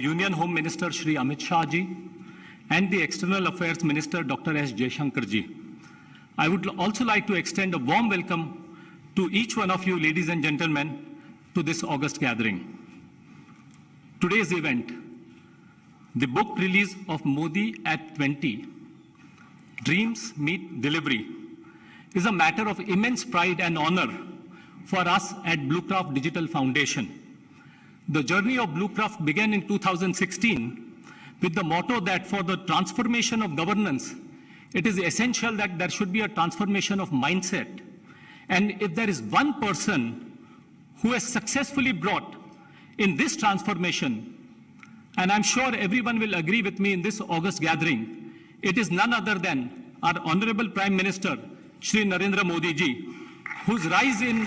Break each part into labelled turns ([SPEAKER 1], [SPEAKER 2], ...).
[SPEAKER 1] Union Home Minister Shri Amit Shah ji and the External Affairs Minister Dr. S. Jaishankar ji. I would also like to extend a warm welcome to each one of you, ladies and gentlemen, to this August gathering. Today's event, the book release of Modi at 20, Dreams Meet Delivery, is a matter of immense pride and honor for us at Bluecraft Digital Foundation. The journey of Bluecraft began in 2016 with the motto that for the transformation of governance, it is essential that there should be a transformation of mindset. And if there is one person who has successfully brought in this transformation, and I'm sure everyone will agree with me in this August gathering, it is none other than our Honorable Prime Minister, Shri Narendra Modi ji, whose rise in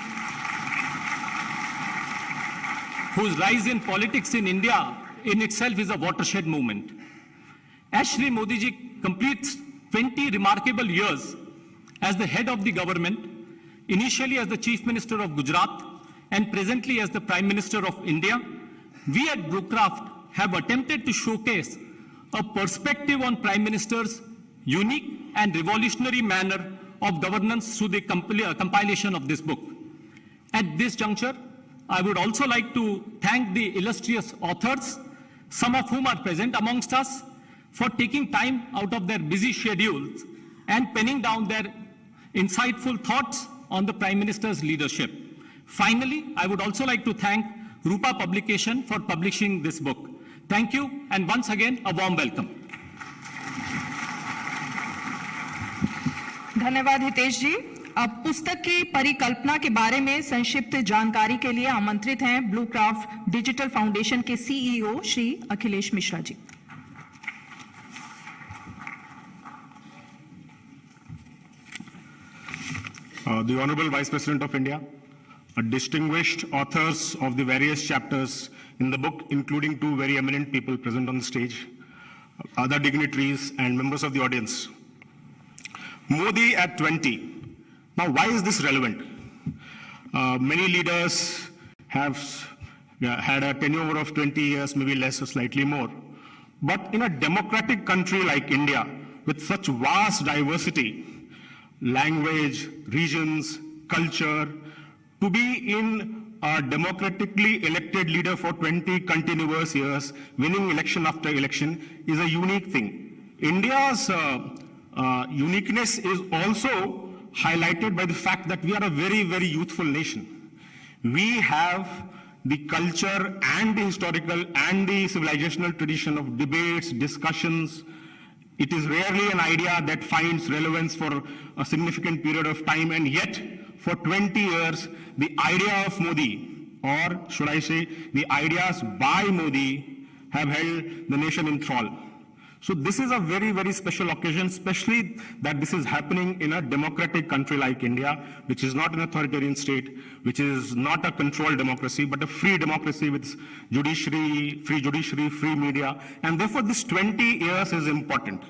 [SPEAKER 1] politics in India in itself is a watershed movement. As Shri Modi ji completes 20 remarkable years as the head of the government, initially as the Chief Minister of Gujarat and presently as the Prime Minister of India, we at Bluecraft have attempted to showcase a perspective on Prime Minister's unique and revolutionary manner of governance through the compilation of this book. At this juncture, I would also like to thank the illustrious authors, some of whom are present amongst us, for taking time out of their busy schedules and penning down their insightful thoughts on the Prime Minister's leadership. Finally, I would also like to thank Rupa Publication for publishing this book. Thank you, and once again, a warm welcome.
[SPEAKER 2] धन्यवाद हितेश जी। अब पुस्तक की परिकल्पना के बारे में संक्षिप्त जानकारी के लिए आमंत्रित हैं ब्लूक्राफ्ट डिजिटल फाउंडेशन के CEO Shri Akhilesh Mishra ji.
[SPEAKER 3] The Honorable Vice President of India, distinguished authors of the various chapters in the book, including two very eminent people present on the stage, other dignitaries and members of the audience. Modi at 20. Now, why is this relevant? Many leaders have had a tenure of 20 years, maybe less or slightly more. But in a democratic country like India, with such vast diversity, language, regions, culture, to be in a democratically elected leader for 20 continuous years, winning election after election, is a unique thing. India's uniqueness is also highlighted by the fact that we are a very, very youthful nation. We have the culture and the historical and the civilizational tradition of debates, discussions. It is rarely an idea that finds relevance for a significant period of time, and yet for 20 years, the idea of Modi, or should I say, the ideas by Modi, have held the nation in thrall. So this is a very, very special occasion, especially that this is happening in a democratic country like India, which is not an authoritarian state, which is not a controlled democracy, but a free democracy with judiciary, free media, and therefore this 20 years is important.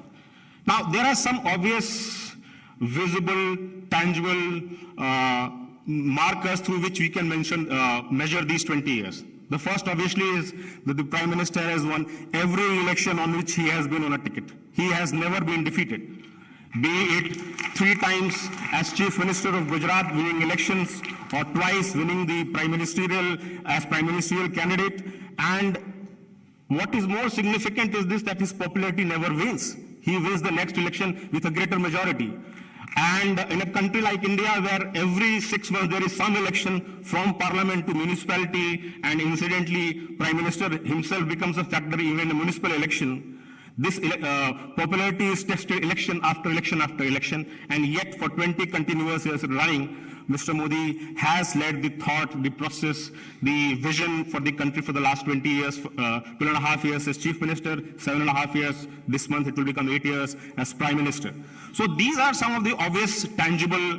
[SPEAKER 3] Now, there are some obvious, visible, tangible markers through which we can measure these 20 years. The first, obviously, is that the Prime Minister has won every election on which he has been on a ticket. He has never been defeated. Be it 3 times as Chief Minister of Gujarat winning elections, or twice winning the Prime Ministerial candidate. And what is more significant is this, that his popularity never wins. He wins the next election with a greater majority. And in a country like India, where every 6 months there is some election from parliament to municipality, and incidentally, Prime Minister himself becomes a factor even in a municipal election, this popularity is tested election after election after election, and yet for 20 continuous years running, Mr. Modi has led the thought, the process, the vision for the country for the last 20 years, 2.5 years as Chief Minister, 7.5 years, this month it will become 8 years as Prime Minister. So these are some of the obvious, tangible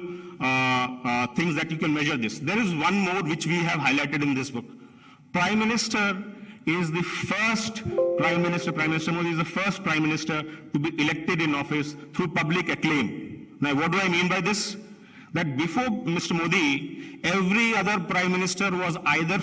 [SPEAKER 3] things that you can measure this. There is one more which we have highlighted in this book. Prime Minister is the first Prime Minister Modi is the first Prime Minister to be elected in office through public acclaim. Now, what do I mean by this? That before Mr. Modi, every other Prime Minister was either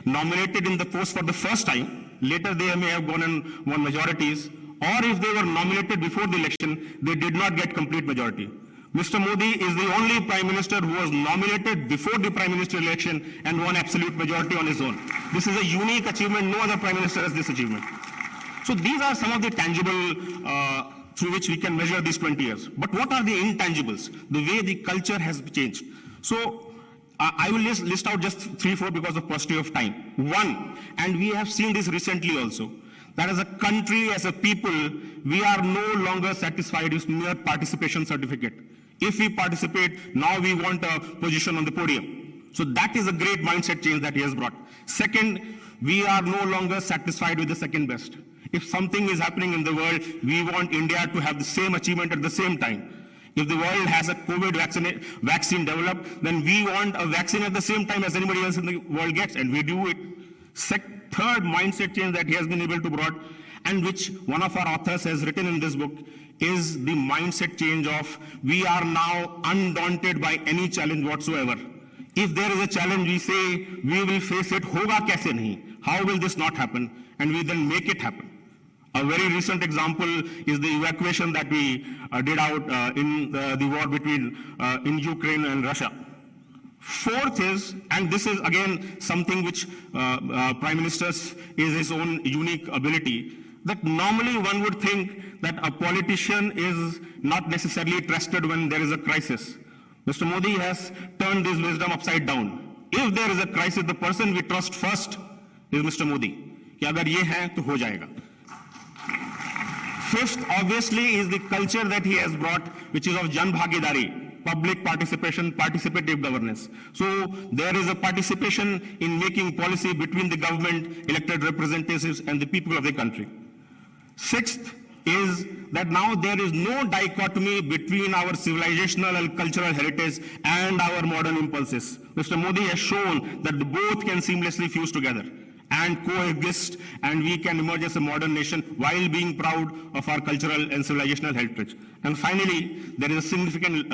[SPEAKER 3] nominated in the post for the first time Later, they may have gone and won majorities, or if they were nominated before the election, they did not get complete majority. Mr. Modi is the only Prime Minister who was nominated before the Prime Minister election and won absolute majority on his own. This is a unique achievement. No other Prime Minister has this achievement. So these are some of the tangible through which we can measure these 20 years. But what are the intangibles? The way the culture has changed. So I will list out just 3-4 because of paucity of time. One, and we have seen this recently also, that as a country, as a people, we are no longer satisfied with mere participation certificate. If we participate, now we want a position on the podium. So that is a great mindset change that he has brought. Second, we are no longer satisfied with the second best. If something is happening in the world, we want India to have the same achievement at the same time. If the world has a COVID vaccine developed, then we want a vaccine at the same time as anybody else in the world gets, and we do it. Third mindset change that he has been able to brought, and which one of our authors has written in this book, is the mindset change of we are now undaunted by any challenge whatsoever. If there is a challenge, we say we will face it. Hoga kaise nahi? How will this not happen? And we then make it happen. A very recent example is the evacuation that we did out in the war between in Ukraine and Russia. Fourth is, and this is again something which Prime Minister's is his own unique ability, that normally one would think that a politician is not necessarily trusted when there is a crisis. Mr. Modi has turned this wisdom upside down. If there is a crisis, the person we trust first is Mr. Modi. कि अगर ये है तो हो जाएगा. Fifth, obviously, is the culture that he has brought, which is of Jan Bhagidari, public participation, participative governance. So there is a participation in making policy between the government, elected representatives, and the people of the country. Sixth is that now there is no dichotomy between our civilizational and cultural heritage and our modern impulses. Mr. Modi has shown that both can seamlessly fuse together and coexist, and we can emerge as a modern nation while being proud of our cultural and civilizational heritage. And finally, there is a significant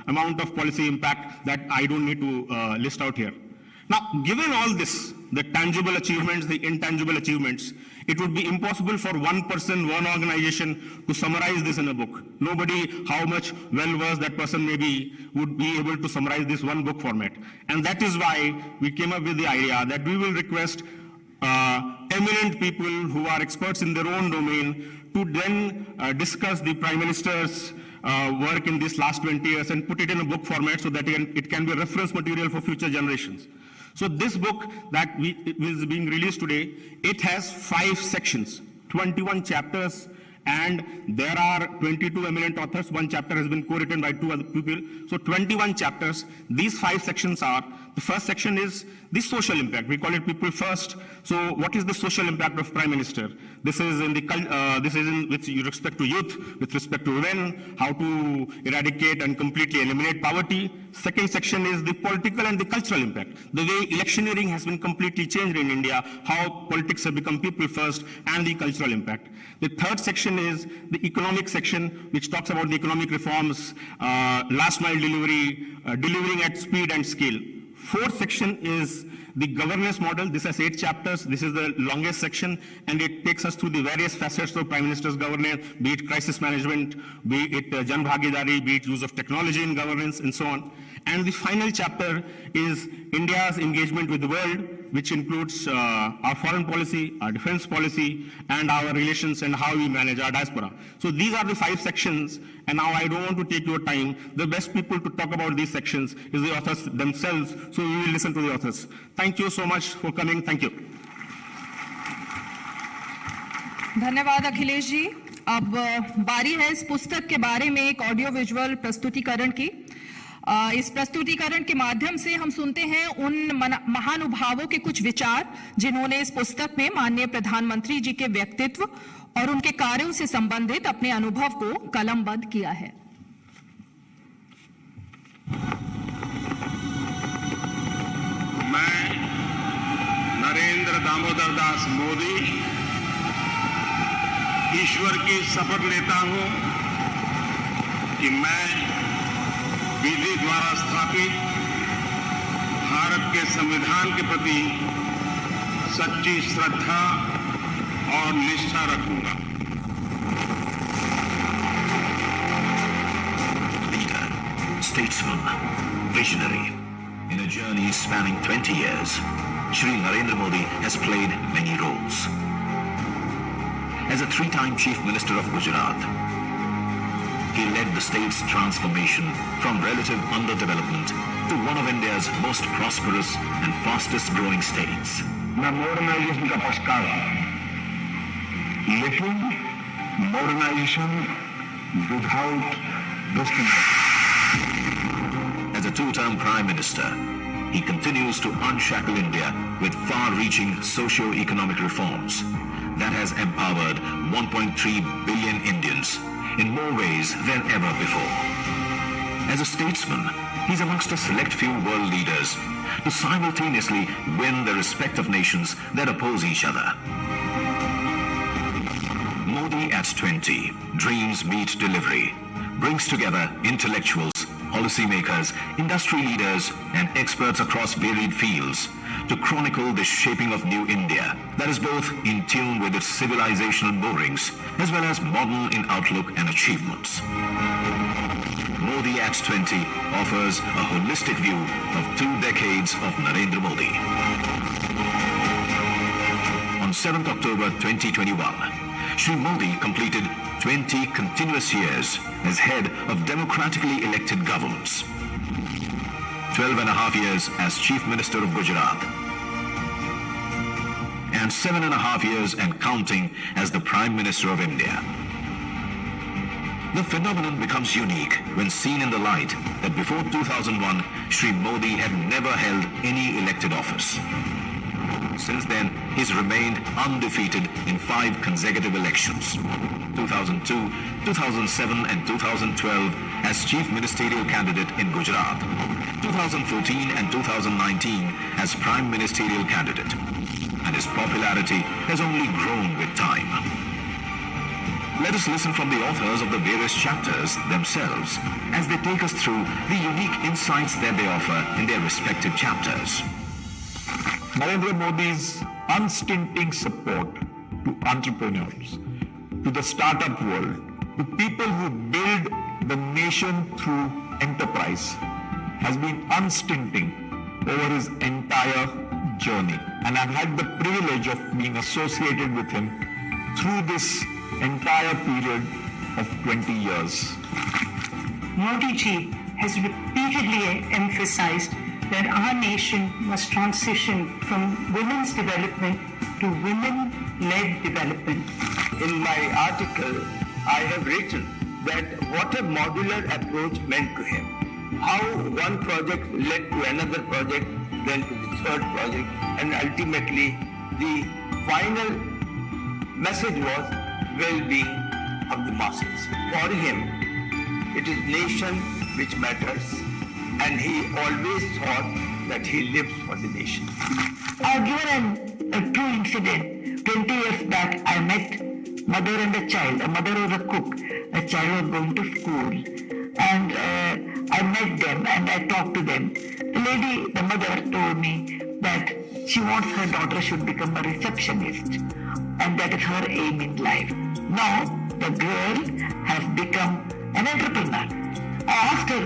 [SPEAKER 3] amount of policy impact that I don't need to list out here. Now, given all this, the tangible achievements, the intangible achievements, it would be impossible for one person, one organization to summarize this in a book. Nobody, how much well-versed that person may be, would be able to summarize this one book format. And that is why we came up with the idea that we will request eminent people who are experts in their own domain to then discuss the Prime Minister's work in this last 20 years and put it in a book format so that it can be a reference material for future generations. So this book that is being released today, it has 5 sections, 21 chapters, and there are 22 eminent authors. One chapter has been co-written by 2 other people. So 21 chapters. These 5 sections are, the first section is the social impact. We call it People First. So what is the social impact of Prime Minister? This is with respect to youth, with respect to women, how to eradicate and completely eliminate poverty. Second section is the political and the cultural impact. The way electioneering has been completely changed in India, how politics have become people first, and the cultural impact. The third section is the economic section, which talks about the economic reforms, last mile delivery, delivering at speed and scale. Fourth section is the governance model. This has 8 chapters. This is the longest section, and it takes us through the various facets of Prime Minister's governance, be it crisis management, be it Jan Bhagidari, be it use of technology in governance, and so on. And the final chapter is India's engagement with the world, which includes our foreign policy, our defense policy, and our relations and how we manage our diaspora. So these are the 5 sections, and now I don't want to take your time. The best people to talk about these sections is the authors themselves, so we will listen to the authors. Thank you so much for coming. Thank you.
[SPEAKER 2] धन्यवाद अखिलेश जी। अब बारी है इस पुस्तक के बारे में एक ऑडियो विजुअल प्रस्तुतिकरण की। इस प्रस्तुतिकरण के माध्यम से हम सुनते हैं उन महानुभावों के कुछ विचार जिन्होंने इस पुस्तक में माननीय प्रधानमंत्री जी के व्यक्तित्व और उनके कार्यों से संबंधित अपने अनुभव को कलमबद्ध किया है।
[SPEAKER 4] मैं नरेंद्र दामोदर दास मोदी ईश्वर की शपथ लेता हूं कि मैं विधि द्वारा स्थापित भारत के संविधान के प्रति सच्ची श्रद्धा और निष्ठा रखूंगा।
[SPEAKER 5] Leader, statesman, visionary. In a journey spanning 20 years, Shri Narendra Modi has played many roles. As a three-time Chief Minister of Gujarat, he led the state's transformation from relative underdevelopment to one of India's most prosperous and fastest-growing states.
[SPEAKER 6] मैं modernisation का पक्षकार हूं, लेकिन modernisation without discrimination.
[SPEAKER 5] As a two-term Prime Minister, he continues to unshackle India with far-reaching socio-economic reforms that has empowered 1.3 billion Indians in more ways than ever before. As a statesman, he's amongst a select few world leaders to simultaneously win the respect of nations that oppose each other. Modi at 20, dreams meet delivery, brings together intellectuals, policymakers, industry leaders, and experts across varied fields to chronicle the shaping of new India that is both in tune with its civilizational moorings as well as modern in outlook and achievements. Modi at 20 offers a holistic view of 2 decades of Narendra Modi. On 7th October 2021, Shri Modi completed 20 continuous years as head of democratically elected governments, 12 and a half years as Chief Minister of Gujarat, and 7.5 years and counting as the Prime Minister of India. The phenomenon becomes unique when seen in the light that before 2001, Shri Modi had never held any elected office. Since then, he's remained undefeated in 5 consecutive elections. 2002, 2007 and 2012 as Chief Ministerial Candidate in Gujarat. 2014 and 2019 as Prime Ministerial Candidate. And his popularity has only grown with time. Let us listen from the authors of the various chapters themselves as they take us through the unique insights that they offer in their respective chapters.
[SPEAKER 6] Narendra Modi's unstinting support to entrepreneurs, to the startup world, to people who build the nation through enterprise has been unstinting over his entire journey. And I've had the privilege of being associated with him through this entire period of 20 years.
[SPEAKER 7] Modi ji has repeatedly emphasized that our nation must transition from women's development to women-led development.
[SPEAKER 8] In my article, I have written that what a modular approach meant to him. How one project led to another project, then to the third project, and ultimately the final message was well-being of the masses. For him, it is nation which matters, and he always thought that he lives for the nation.
[SPEAKER 7] I'll give a true incident. 20 years back, I met mother and a child. A mother was a cook. A child was going to school. And I met them and I talked to them. The mother told me that she wants her daughter should become a receptionist. And that is her aim in life. Now, the girl has become an entrepreneur. I asked her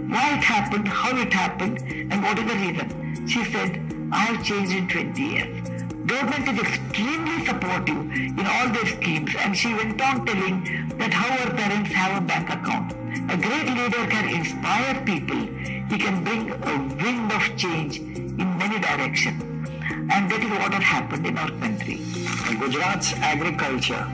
[SPEAKER 7] why it happened, how it happened, and what is the reason. She said, I have changed in 20 years. Government is extremely supportive in all their schemes, and she went on telling that how her parents have a bank account. A great leader can inspire people. He can bring a wind of change in many directions. And that is what has happened in our country.
[SPEAKER 6] Gujarat's agriculture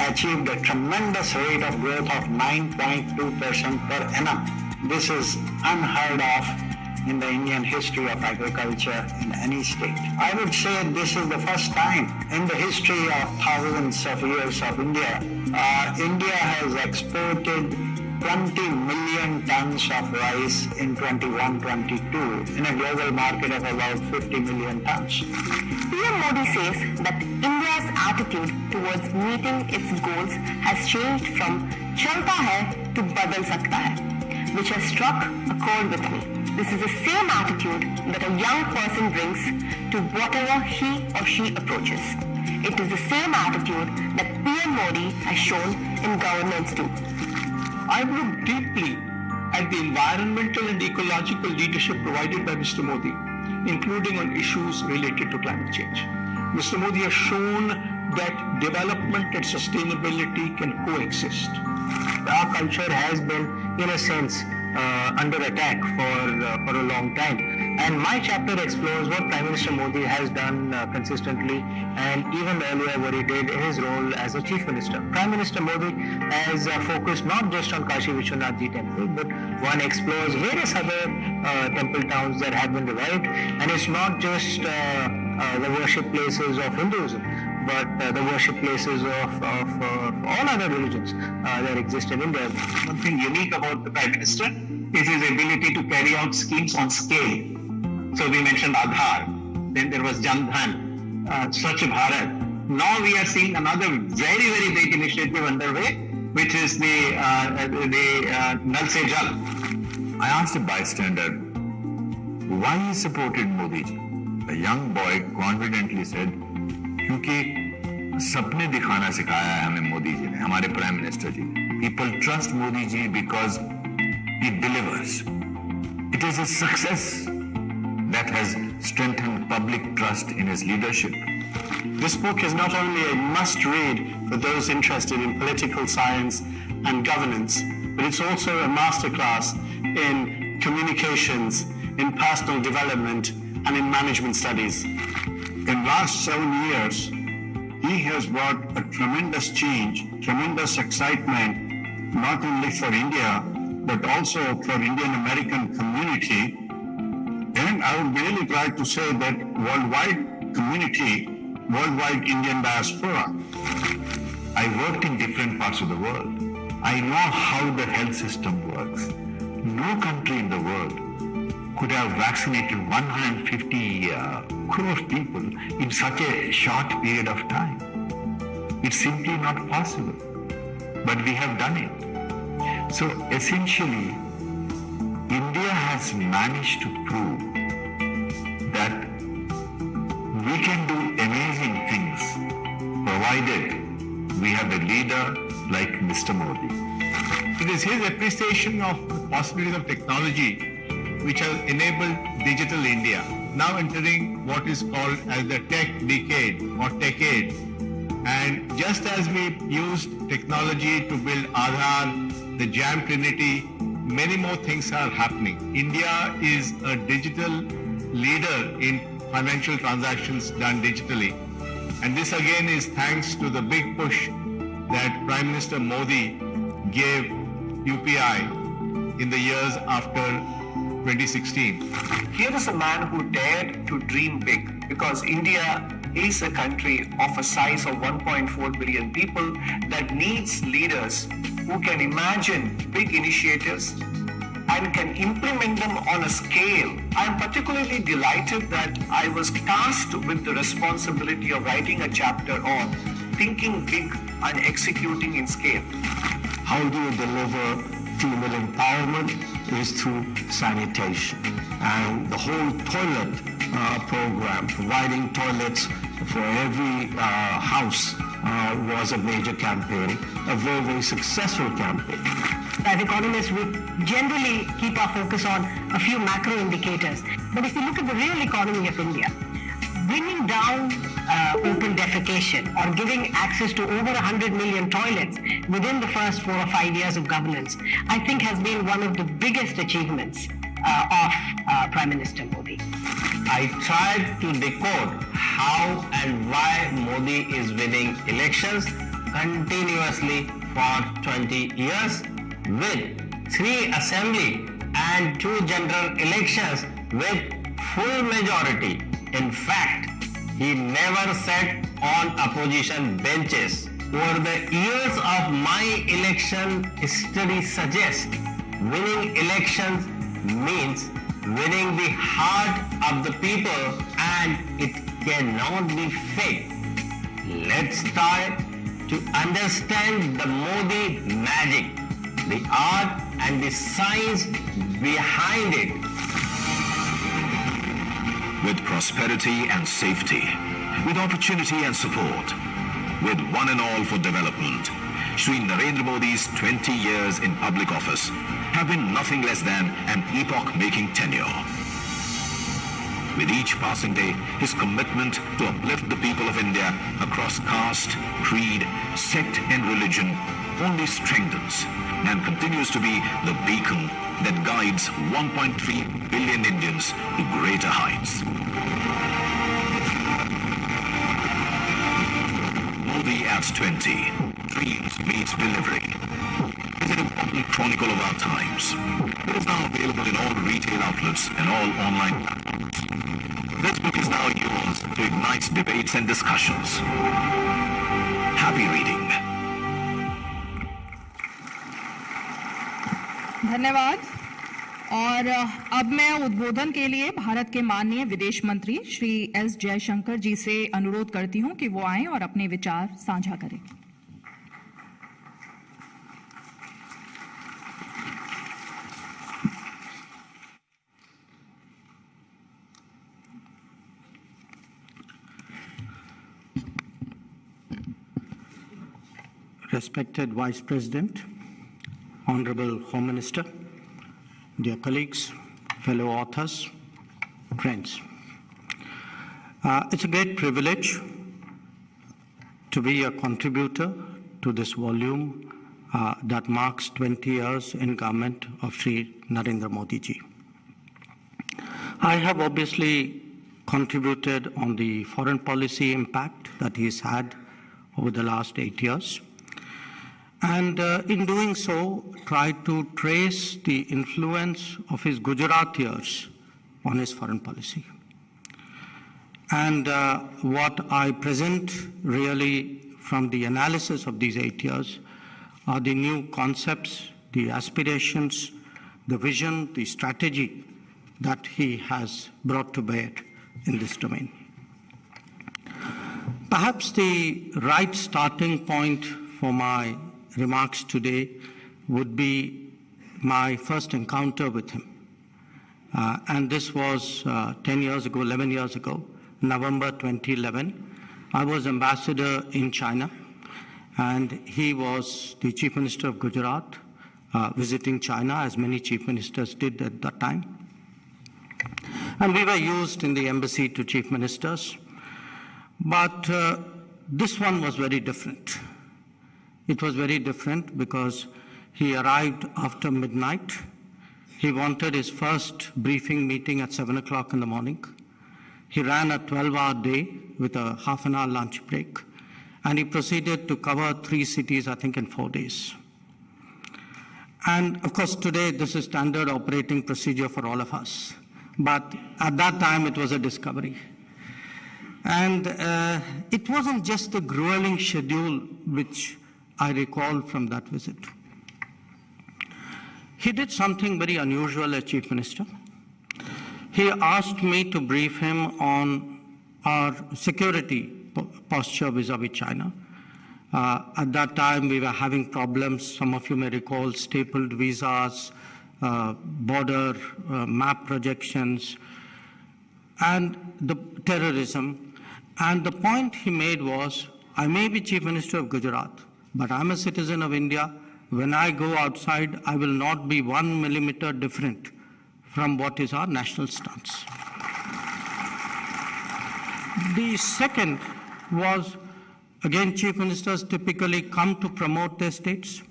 [SPEAKER 6] achieved a tremendous rate of growth of 9.2% per annum. This is unheard of in the Indian history of agriculture in any state. I would say this is the first time in the history of thousands of years of India, India has exported 20 million tons of rice in 21-22 in a global market of about 50 million tons.
[SPEAKER 9] PM Modi says that India's attitude towards meeting its goals has changed from chalta hai to badal sakta hai, which has struck a chord with me. This is the same attitude that a young person brings to whatever he or she approaches. It is the same attitude that PM Modi has shown in governance too.
[SPEAKER 8] I've looked deeply at the environmental and ecological leadership provided by Mr. Modi, including on issues related to climate change. Mr. Modi has shown that development and sustainability can coexist.
[SPEAKER 6] Our culture has been, in a sense, under attack for a long time. And my chapter explores what Prime Minister Modi has done consistently, and even earlier what he did in his role as a Chief Minister. Prime Minister Modi has focused not just on Kashi Vishwanath Ji temple, but one explores various other temple towns that have been revived. And it's not just the worship places of Hinduism, but the worship places of all other religions that exist in India.
[SPEAKER 10] One thing unique about the Prime Minister is his ability to carry out schemes on scale. So we mentioned Aadhaar, then there was Jan Dhan, Swachh Bharat. Now we are seeing another very, very big initiative underway, which is the Nal Se Jal.
[SPEAKER 5] I asked a bystander why he supported Modi ji. A young boy confidently said, क्योंकि सपने दिखाना सिखाया है हमें मोदी जी ने, हमारे prime minister जी ने. People trust Modi ji because he delivers. It is a success that has strengthened public trust in his leadership.
[SPEAKER 3] This book is not only a must-read for those interested in political science and governance, but it's also a masterclass in communications, in personal development, and in management studies.
[SPEAKER 4] In last 7 years, he has brought a tremendous change, tremendous excitement, not only for India, but also for Indian American community. And I would really try to say that worldwide community, worldwide Indian diaspora.
[SPEAKER 5] I worked in different parts of the world. I know how the health system works. No country in the world could have vaccinated 150 crore people in such a short period of time. It's simply not possible. But we have done it. So essentially, India has managed to prove that we can do amazing things provided we have a leader like Mr. Modi.
[SPEAKER 8] It is his appreciation of the possibilities of technology which has enabled Digital India, now entering what is called as the tech decade or techade. And just as we used technology to build Aadhaar, the Jam Trinity, many more things are happening. India is a digital leader in financial transactions done digitally. And this again is thanks to the big push that Prime Minister Modi gave UPI in the years after 2016.
[SPEAKER 10] Here is a man who dared to dream big, because India is a country of a size of 1.4 billion people that needs leaders who can imagine big initiatives and can implement them on a scale. I am particularly delighted that I was tasked with the responsibility of writing a chapter on thinking big and executing in scale.
[SPEAKER 6] How do you deliver female empowerment? Is through sanitation. And the whole toilet program, providing toilets for every house, was a major campaign, a very, very successful campaign.
[SPEAKER 7] As economists, we generally keep our focus on a few macro indicators. But if you look at the real economy of India, bringing down open defecation or giving access to over 100 million toilets within the first 4 or 5 years of governance, I think has been one of the biggest achievements of Prime Minister Modi.
[SPEAKER 8] I tried to decode how and why Modi is winning elections continuously for 20 years with 3 assembly and 2 general elections with full majority. In fact, he never sat on opposition benches. Over the years of my election history suggests winning elections means winning the heart of the people, and it cannot be fake. Let's try to understand the Modi magic, the art and the science behind it.
[SPEAKER 5] With prosperity and safety, with opportunity and support, with one and all for development. Shri Narendra Modi's 20 years in public office have been nothing less than an epoch-making tenure. With each passing day, his commitment to uplift the people of India across caste, creed, sect and religion only strengthens and continues to be the beacon that guides 1.3 billion Indians to greater heights. Modi at 20. Dreams meets delivery. Is an important chronicle of our times. It is now available in all retail outlets and all online platforms. This book is now yours to ignite debates and discussions. Happy reading.
[SPEAKER 2] धन्यवाद। और अब मैं उद्बोधन के लिए भारत के माननीय विदेश मंत्री श्री एस जयशंकर जी से अनुरोध करती हूं कि वो आएं और अपने विचार साझा करें।
[SPEAKER 11] Respected Vice President, Honorable Home Minister, dear colleagues, fellow authors, friends. It's a great privilege to be a contributor to this volume that marks 20 years in government of Shri Narendra Modi ji. I have obviously contributed on the foreign policy impact that he's had over the last 8 years. And in doing so, try to trace the influence of his Gujarat years on his foreign policy. And what I present really from the analysis of these 8 years are the new concepts, the aspirations, the vision, the strategy that he has brought to bear in this domain. Perhaps the right starting point for my remarks today would be my first encounter with him. And this was 10 years ago, 11 years ago, November 2011. I was ambassador in China, and he was the Chief Minister of Gujarat, visiting China, as many Chief Ministers did at that time. And we were used in the embassy to Chief Ministers. But this one was very different. It was very different because he arrived after midnight. He wanted his first briefing meeting at 7 o'clock in the morning. He ran a 12-hour day with a half-an-hour lunch break. And he proceeded to cover 3 cities, I think, in 4 days. And of course, today, this is standard operating procedure for all of us. But at that time, it was a discovery. And it wasn't just the grueling schedule which I recall from that visit. He did something very unusual as Chief Minister. He asked me to brief him on our security posture vis-a-vis China. At that time, we were having problems. Some of you may recall stapled visas, border map projections, and the terrorism. And the point he made was, I may be Chief Minister of Gujarat, but I'm a citizen of India. When I go outside, I will not be 1 millimeter different from what is our national stance. The second was, again, Chief Ministers typically come to promote their states,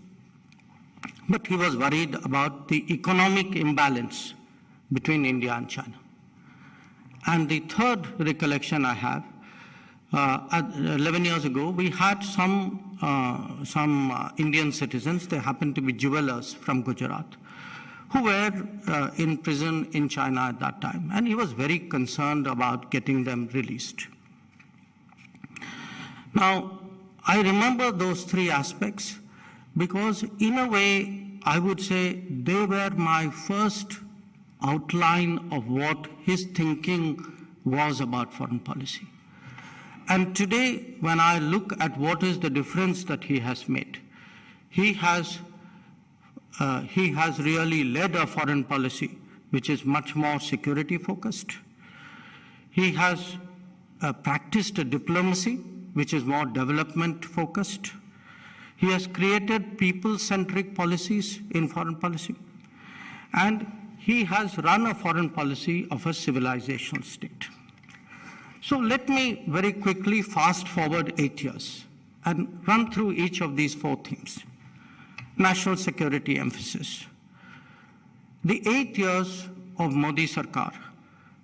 [SPEAKER 11] but he was worried about the economic imbalance between India and China. And the third recollection I have, 11 years ago, we had some Indian citizens, they happened to be jewelers from Gujarat, who were in prison in China at that time. And he was very concerned about getting them released. Now, I remember those 3 aspects because in a way, I would say they were my first outline of what his thinking was about foreign policy. And today, when I look at what is the difference that he has made, he has really led a foreign policy which is much more security focused. He has practiced a diplomacy which is more development focused. He has created people-centric policies in foreign policy. And he has run a foreign policy of a civilizational state. So let me very quickly fast forward 8 years and run through each of these 4 themes. National security emphasis. The 8 years of Modi Sarkar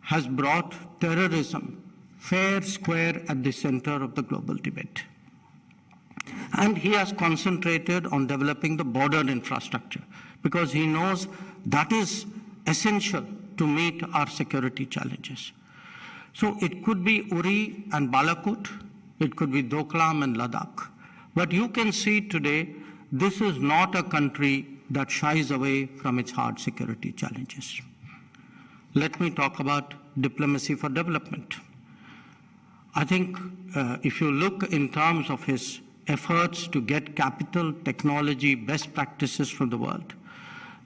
[SPEAKER 11] has brought terrorism fair square at the center of the global debate. And he has concentrated on developing the border infrastructure because he knows that is essential to meet our security challenges. So it could be Uri and Balakot, it could be Doklam and Ladakh. But you can see today, this is not a country that shies away from its hard security challenges. Let me talk about diplomacy for development. I think if you look in terms of his efforts to get capital, technology, best practices from the world,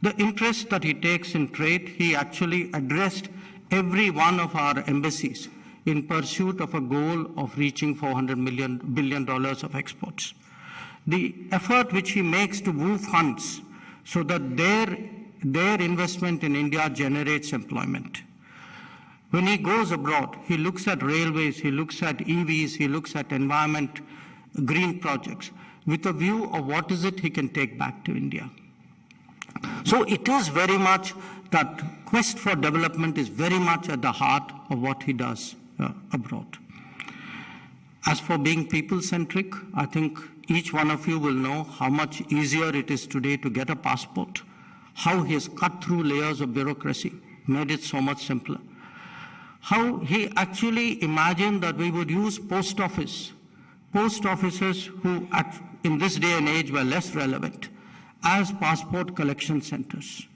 [SPEAKER 11] the interest that he takes in trade, he actually addressed every one of our embassies in pursuit of a goal of reaching $400 billion of exports. The effort which he makes to move funds so that their investment in India generates employment. When he goes abroad, he looks at railways, he looks at EVs, he looks at environment, green projects, with a view of what is it he can take back to India. So it is very much that quest for development is very much at the heart of what he does abroad. As for being people-centric, I think each one of you will know how much easier it is today to get a passport, how he has cut through layers of bureaucracy, made it so much simpler. How he actually imagined that we would use post offices who in this day and age were less relevant as passport collection centers.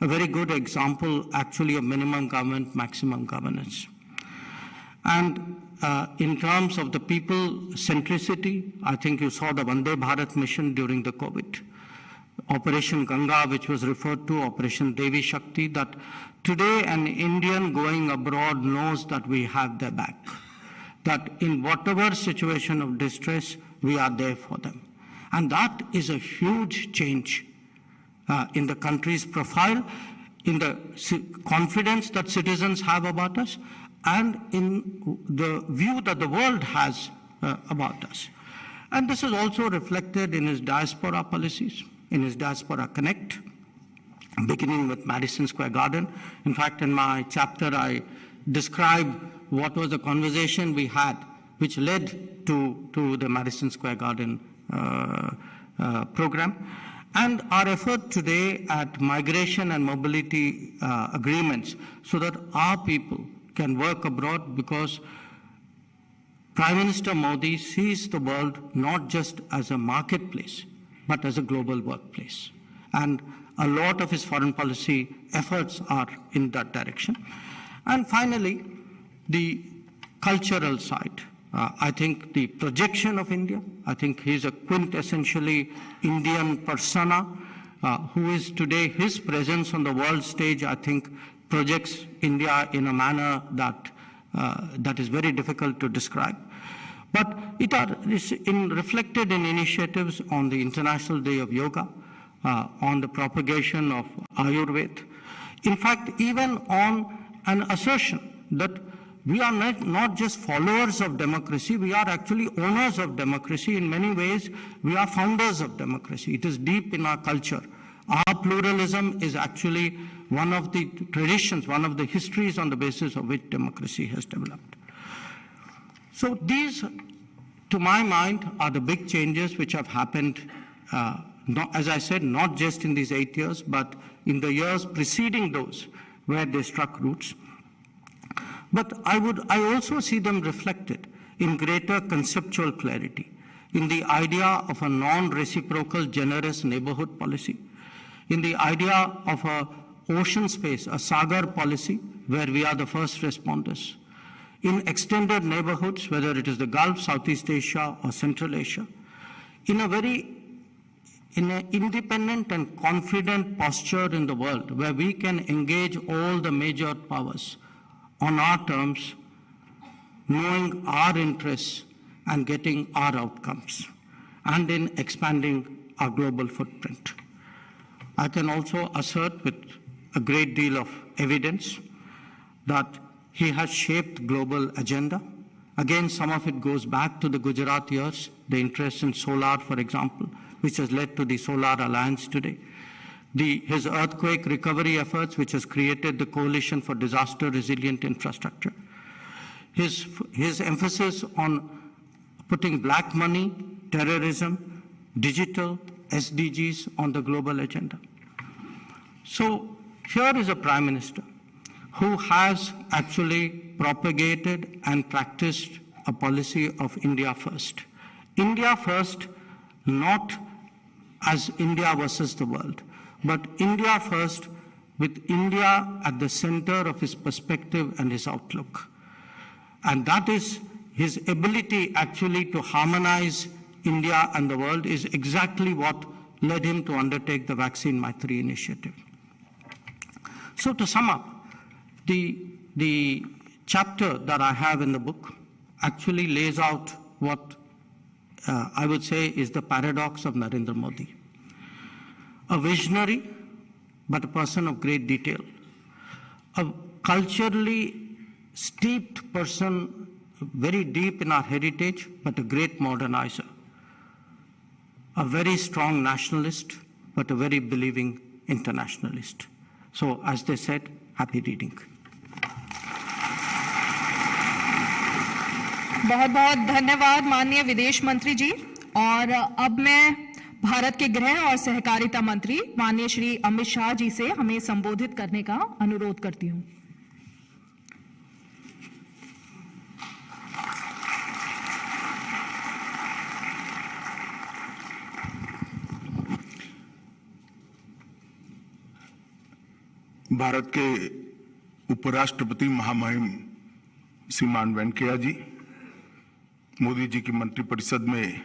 [SPEAKER 11] A very good example actually of minimum government, maximum governance. And in terms of the people centricity, I think you saw the Vande Bharat mission during the COVID. Operation Ganga, which was referred to, Operation Devi Shakti, that today an Indian going abroad knows that we have their back. That in whatever situation of distress, we are there for them. And that is a huge change in the country's profile, in the confidence that citizens have about us, and in the view that the world has about us. And this is also reflected in his diaspora policies, in his Diaspora Connect, beginning with Madison Square Garden. In fact, in my chapter, I describe what was the conversation we had, which led to the Madison Square Garden program. And our effort today at migration and mobility agreements so that our people can work abroad, because Prime Minister Modi sees the world not just as a marketplace, but as a global workplace. And a lot of his foreign policy efforts are in that direction. And finally, the cultural side. I think the projection of India, I think he's a quintessentially Indian persona who is today, his presence on the world stage, I think, projects India in a manner that is very difficult to describe. But it is reflected in initiatives on the International Day of Yoga, on the propagation of Ayurveda. In fact, even on an assertion that we are not just followers of democracy, we are actually owners of democracy. In many ways, we are founders of democracy. It is deep in our culture. Our pluralism is actually one of the traditions, one of the histories on the basis of which democracy has developed. So these, to my mind, are the big changes which have happened, as I said, not just in these 8 years, but in the years preceding those where they struck roots. But I also see them reflected in greater conceptual clarity, in the idea of a non-reciprocal generous neighborhood policy, in the idea of a ocean space, a Sagar policy, where we are the first responders, in extended neighborhoods, whether it is the Gulf, Southeast Asia, or Central Asia, in an independent and confident posture in the world, where we can engage all the major powers on our terms, knowing our interests and getting our outcomes, and in expanding our global footprint. I can also assert with a great deal of evidence that he has shaped global agenda. Again, some of it goes back to the Gujarat years, the interest in solar, for example, which has led to the Solar Alliance today. His earthquake recovery efforts, which has created the Coalition for Disaster Resilient Infrastructure. His emphasis on putting black money, terrorism, digital, SDGs on the global agenda. So here is a Prime Minister who has actually propagated and practiced a policy of India first. India first, not as India versus the world, but India first with India at the center of his perspective and his outlook. And that is his ability actually to harmonize India and the world is exactly what led him to undertake the Vaccine Maitri initiative. So to sum up, the chapter that I have in the book actually lays out what I would say is the paradox of Narendra Modi. A visionary, but a person of great detail. A culturally steeped person, very deep in our heritage, but a great modernizer. A very strong nationalist, but a very believing internationalist. So, as they said, happy reading.
[SPEAKER 2] बहुत बहुत धन्यवाद माननीय विदेश मंत्री जी। और अब मैं भारत के गृह और सहकारिता मंत्री माननीय श्री अमित शाह जी से हमें संबोधित करने का अनुरोध करती हूं।
[SPEAKER 3] भारत के उपराष्ट्रपति महामहिम श्रीमान वेंकैया जी, मोदी जी की मंत्रिपरिषद में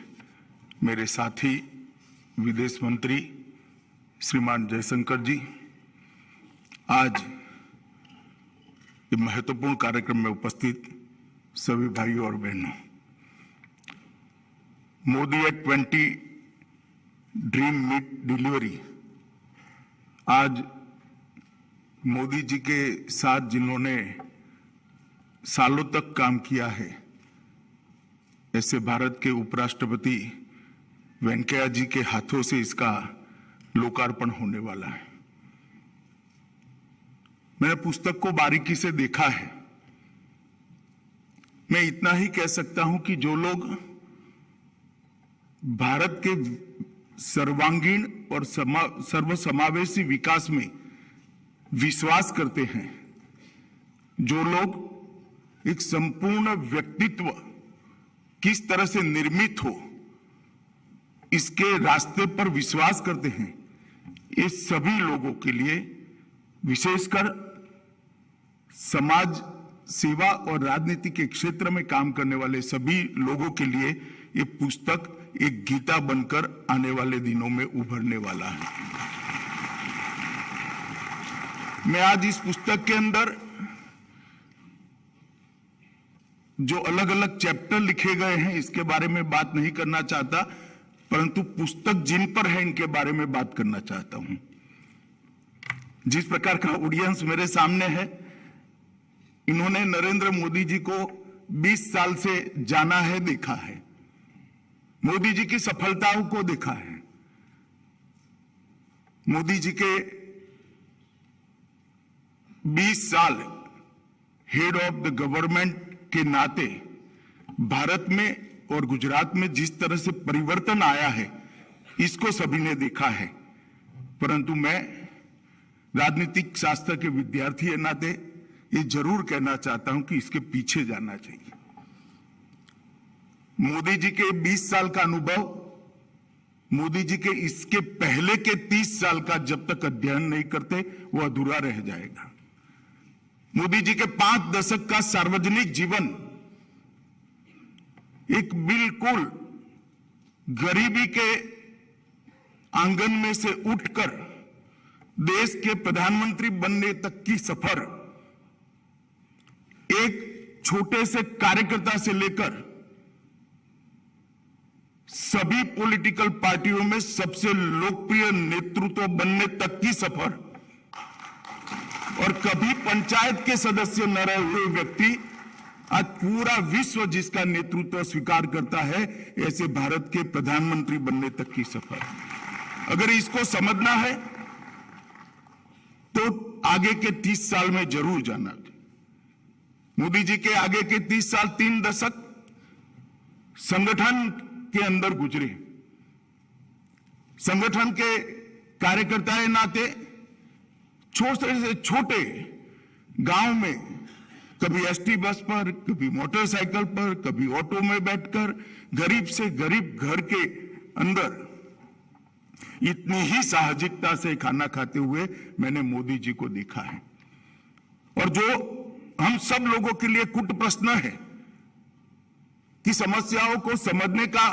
[SPEAKER 3] मेरे साथी विदेश मंत्री श्रीमान जयशंकर जी, आज ये महत्वपूर्ण कार्यक्रम में उपस्थित सभी भाइयों और बहनों, Modi at 20 dream meet delivery. आज मोदी जी के साथ जिन्होंने सालों तक काम किया है, ऐसे भारत के उपराष्ट्रपति वेंकैया जी के हाथों से इसका लोकार्पण होने वाला है। मैंने पुस्तक को बारीकी से देखा है। मैं इतना ही कह सकता हूं कि जो लोग भारत के सर्वांगीण और सर्वसमावेशी विकास में विश्वास करते हैं, जो लोग एक संपूर्ण व्यक्तित्व किस तरह से निर्मित हो इसके रास्ते पर विश्वास करते हैं, ये सभी लोगों के लिए, विशेषकर समाज सेवा और राजनीति के क्षेत्र में काम करने वाले सभी लोगों के लिए ये पुस्तक एक गीता बनकर आने वाले दिनों में उभरने वाला है। मैं आज इस पुस्तक के अंदर जो अलग अलग चैप्टर लिखे गए हैं इसके बारे में बात नहीं करना चाहता, परंतु पुस्तक जिन पर है इनके बारे में बात करना चाहता हूं। जिस प्रकार का ऑडियंस मेरे सामने है, इन्होंने नरेंद्र मोदी जी को 20 साल से जाना है, देखा है, मोदी जी की सफलताओं को देखा है, मोदी जी के 20 साल हेड ऑफ द गवर्नमेंट के नाते भारत में और गुजरात में जिस तरह से परिवर्तन आया है इसको सभी ने देखा है। परंतु मैं राजनीतिक शास्त्र के विद्यार्थी के नाते ये जरूर कहना चाहता हूं कि इसके पीछे जाना चाहिए। मोदी जी के 20 साल का अनुभव, मोदी जी के इसके पहले के 30 साल का जब तक अध्ययन नहीं करते वो अधूरा रह जाएगा। मोदी जी के 5 दशक का सार्वजनिक जीवन एक बिल्कुल गरीबी के आंगन में से उठकर देश के प्रधानमंत्री बनने तक की सफर, एक
[SPEAKER 12] छोटे से कार्यकर्ता से लेकर सभी पॉलिटिकल पार्टियों में सबसे लोकप्रिय नेतृत्व बनने तक की सफर और कभी पंचायत के सदस्य न रहे हुए व्यक्ति आज पूरा विश्व जिसका नेतृत्व स्वीकार करता है, ऐसे भारत के प्रधानमंत्री बनने तक की सफर। अगर इसको समझना है तो आगे के 30 साल में जरूर जाना। मोदी जी के आगे के 30 साल 3 दशक संगठन के अंदर गुजरे। संगठन के कार्यकर्ता के नाते छोटे से छोटे गांव में कभी एसटी बस पर, कभी मोटरसाइकिल पर, कभी ऑटो में बैठकर गरीब से गरीब घर के अंदर इतनी ही साहसिकता से खाना खाते हुए मैंने मोदी जी को देखा है। और जो हम सब लोगों के लिए कुट प्रश्न है कि समस्याओं को समझने का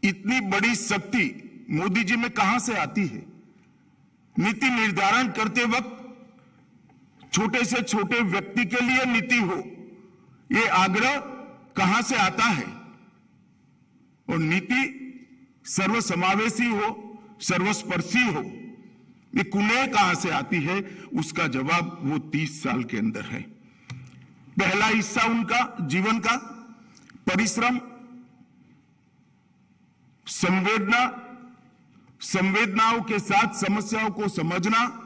[SPEAKER 12] इतनी बड़ी शक्ति मोदी जी में कहां से आती है। नीति निर्धारण करते वक्त छोटे से छोटे व्यक्ति के लिए नीति हो, ये आग्रह कहां से आता है। और नीति सर्वसमावेशी हो, सर्वस्पर्शी हो, ये कुनेह कहां से आती है, उसका जवाब वो 30 साल के अंदर है। पहला हिस्सा उनका जीवन का परिश्रम, संवेदना, संवेदनाओं के साथ समस्याओं को समझना,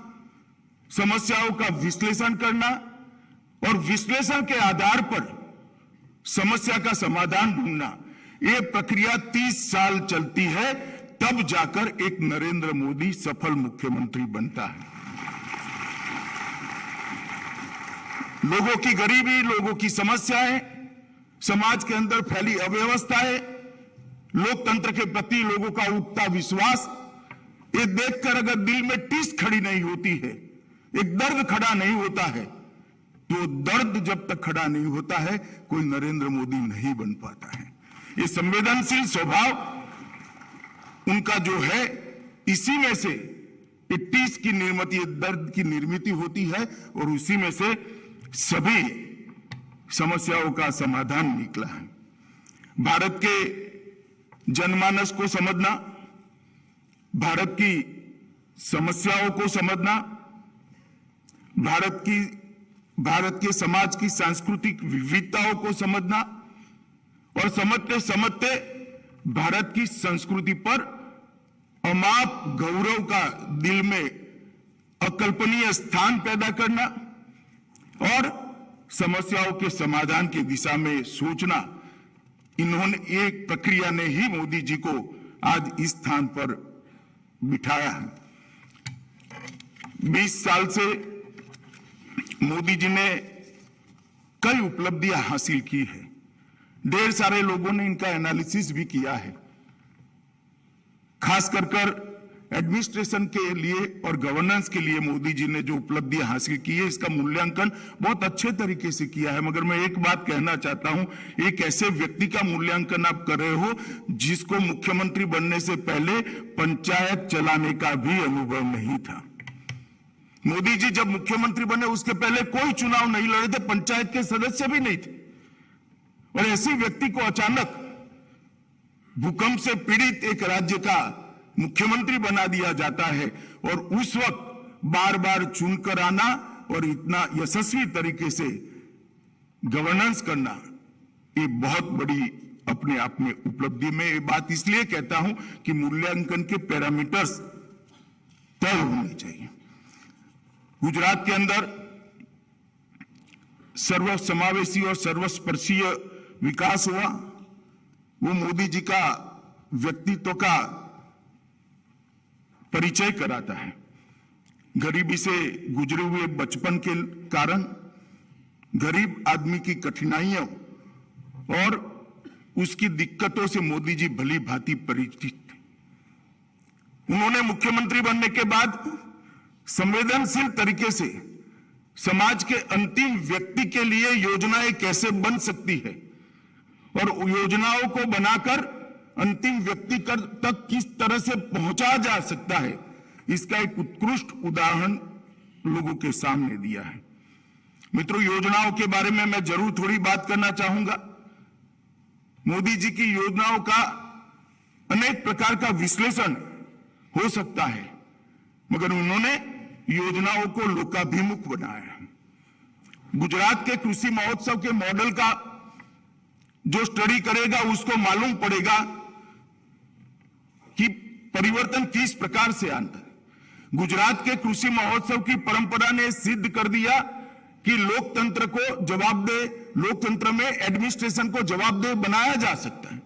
[SPEAKER 12] समस्याओं का विश्लेषण करना और विश्लेषण के आधार पर समस्या का समाधान ढूंढना। ये प्रक्रिया 30 साल चलती है, तब जाकर एक नरेंद्र मोदी सफल मुख्यमंत्री बनता है। लोगों की गरीबी, लोगों की समस्याएं, समाज के अंदर फैली अव्यवस्थाएं, लोकतंत्र के प्रति लोगों का उठता विश्वास, ये देखकर अगर दिल में टीस खड़ी नहीं होती है, एक दर्द खड़ा नहीं होता है, तो दर्द जब तक खड़ा नहीं होता है कोई नरेंद्र मोदी नहीं बन पाता है। ये संवेदनशील स्वभाव उनका जो है, इसी में से टीस की निर्मित, दर्द की निर्मित होती है और उसी में से सभी समस्याओं का समाधान निकला है। भारत के जनमानस को समझना, भारत की समस्याओं को समझना, भारत के समाज की सांस्कृतिक विविधताओं को समझना और समझते समझते भारत की संस्कृति पर अमाप गौरव का दिल में अकल्पनीय स्थान पैदा करना और समस्याओं के समाधान की दिशा में सोचना, इन्होंने एक प्रक्रिया ने ही मोदी जी को आज इस स्थान पर बिठाया है। 20 साल से मोदी जी ने कई उपलब्धियां हासिल की है। ढेर सारे लोगों ने इनका एनालिसिस भी किया है। खास कर एडमिनिस्ट्रेशन के लिए और गवर्नेंस के लिए मोदी जी ने जो उपलब्धियां हासिल की है, इसका मूल्यांकन बहुत अच्छे तरीके से किया है। मगर मैं एक बात कहना चाहता हूं, एक ऐसे व्यक्ति का मूल्यांकन आप कर रहे हो जिसको मुख्यमंत्री बनने से पहले पंचायत चलाने का भी अनुभव नहीं था। मोदी जी जब मुख्यमंत्री बने उसके पहले कोई चुनाव नहीं लड़े थे, पंचायत के सदस्य भी नहीं थे। और ऐसे व्यक्ति को अचानक भूकंप से पीड़ित एक राज्य का मुख्यमंत्री बना दिया जाता है और उस वक्त बार बार चुनकर आना और इतना यशस्वी तरीके से गवर्नेंस करना, ये बहुत बड़ी अपने आप में उपलब्धि। में ये बात इसलिए कहता हूं कि मूल्यांकन के पैरामीटर्स तय होने चाहिए। गुजरात के अंदर सर्वसमावेशी और सर्वस्पर्शीय विकास हुआ, वो मोदी जी का व्यक्तित्व का परिचय कराता है। गरीबी से गुजरे हुए बचपन के कारण गरीब आदमी की कठिनाइयों और उसकी दिक्कतों से मोदी जी भली भांति परिचित थे। उन्होंने मुख्यमंत्री बनने के बाद संवेदनशील तरीके से समाज के अंतिम व्यक्ति के लिए योजनाएं कैसे बन सकती है और योजनाओं को बनाकर अंतिम व्यक्ति तक किस तरह से पहुंचा जा सकता है, इसका एक उत्कृष्ट उदाहरण लोगों के सामने दिया है। मित्रों, योजनाओं के बारे में मैं जरूर थोड़ी बात करना चाहूंगा। मोदी जी की योजनाओं का अनेक प्रकार का विश्लेषण हो सकता है, मगर उन्होंने योजनाओं को लोकाभिमुख बनाया। गुजरात के कृषि महोत्सव के मॉडल का जो स्टडी करेगा उसको मालूम पड़ेगा कि परिवर्तन किस प्रकार से आता है। गुजरात के कृषि महोत्सव की परंपरा ने सिद्ध कर दिया कि लोकतंत्र को जवाबदेह, लोकतंत्र में एडमिनिस्ट्रेशन को जवाबदेह बनाया जा सकता है।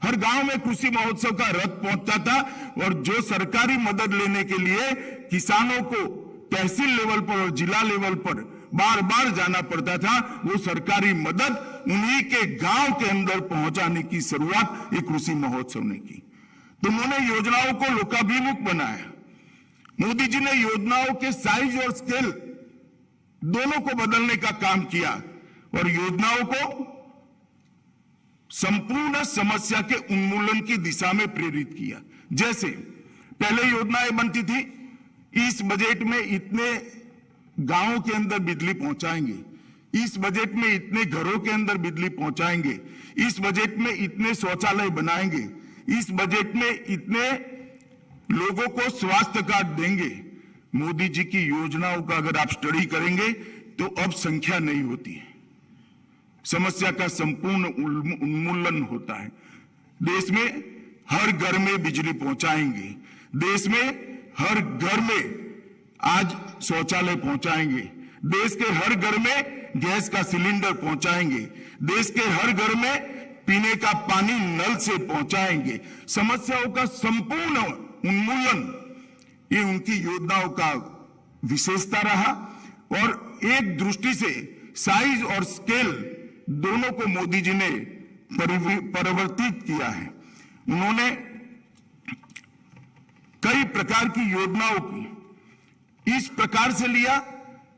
[SPEAKER 12] हर गांव में कृषि महोत्सव का रथ पहुंचता था और जो सरकारी मदद लेने के लिए किसानों को तहसील लेवल पर और जिला लेवल पर बार बार जाना पड़ता था, वो सरकारी मदद उन्हीं के गांव के अंदर पहुंचाने की शुरुआत एक कृषि महोत्सव ने की। तो उन्होंने योजनाओं को लोकाभिमुख बनाया। मोदी जी ने योजनाओं के साइज और स्केल दोनों को बदलने का काम किया और योजनाओं को संपूर्ण समस्या के उन्मूलन की दिशा में प्रेरित किया। जैसे पहले योजनाएं बनती थी, इस बजट में इतने गांवों के अंदर बिजली पहुंचाएंगे, इस बजट में इतने घरों के अंदर बिजली पहुंचाएंगे, इस बजट में इतने शौचालय बनाएंगे, इस बजट में इतने लोगों को स्वास्थ्य कार्ड देंगे। मोदी जी की योजनाओं का अगर आप स्टडी करेंगे तो अब संख्या नहीं होती है, समस्या का संपूर्ण उन्मूलन होता है। देश में हर घर में बिजली पहुंचाएंगे, देश में हर घर में आज शौचालय पहुंचाएंगे, देश के हर घर में गैस का सिलेंडर पहुंचाएंगे, देश के हर घर में पीने का पानी नल से पहुंचाएंगे। समस्याओं का संपूर्ण उन्मूलन ये उनकी योजनाओं का विशेषता रहा और एक दृष्टि से साइज और स्केल दोनों को मोदी जी ने परिवर्तित किया है। उन्होंने कई प्रकार की योजनाओं की इस प्रकार से लिया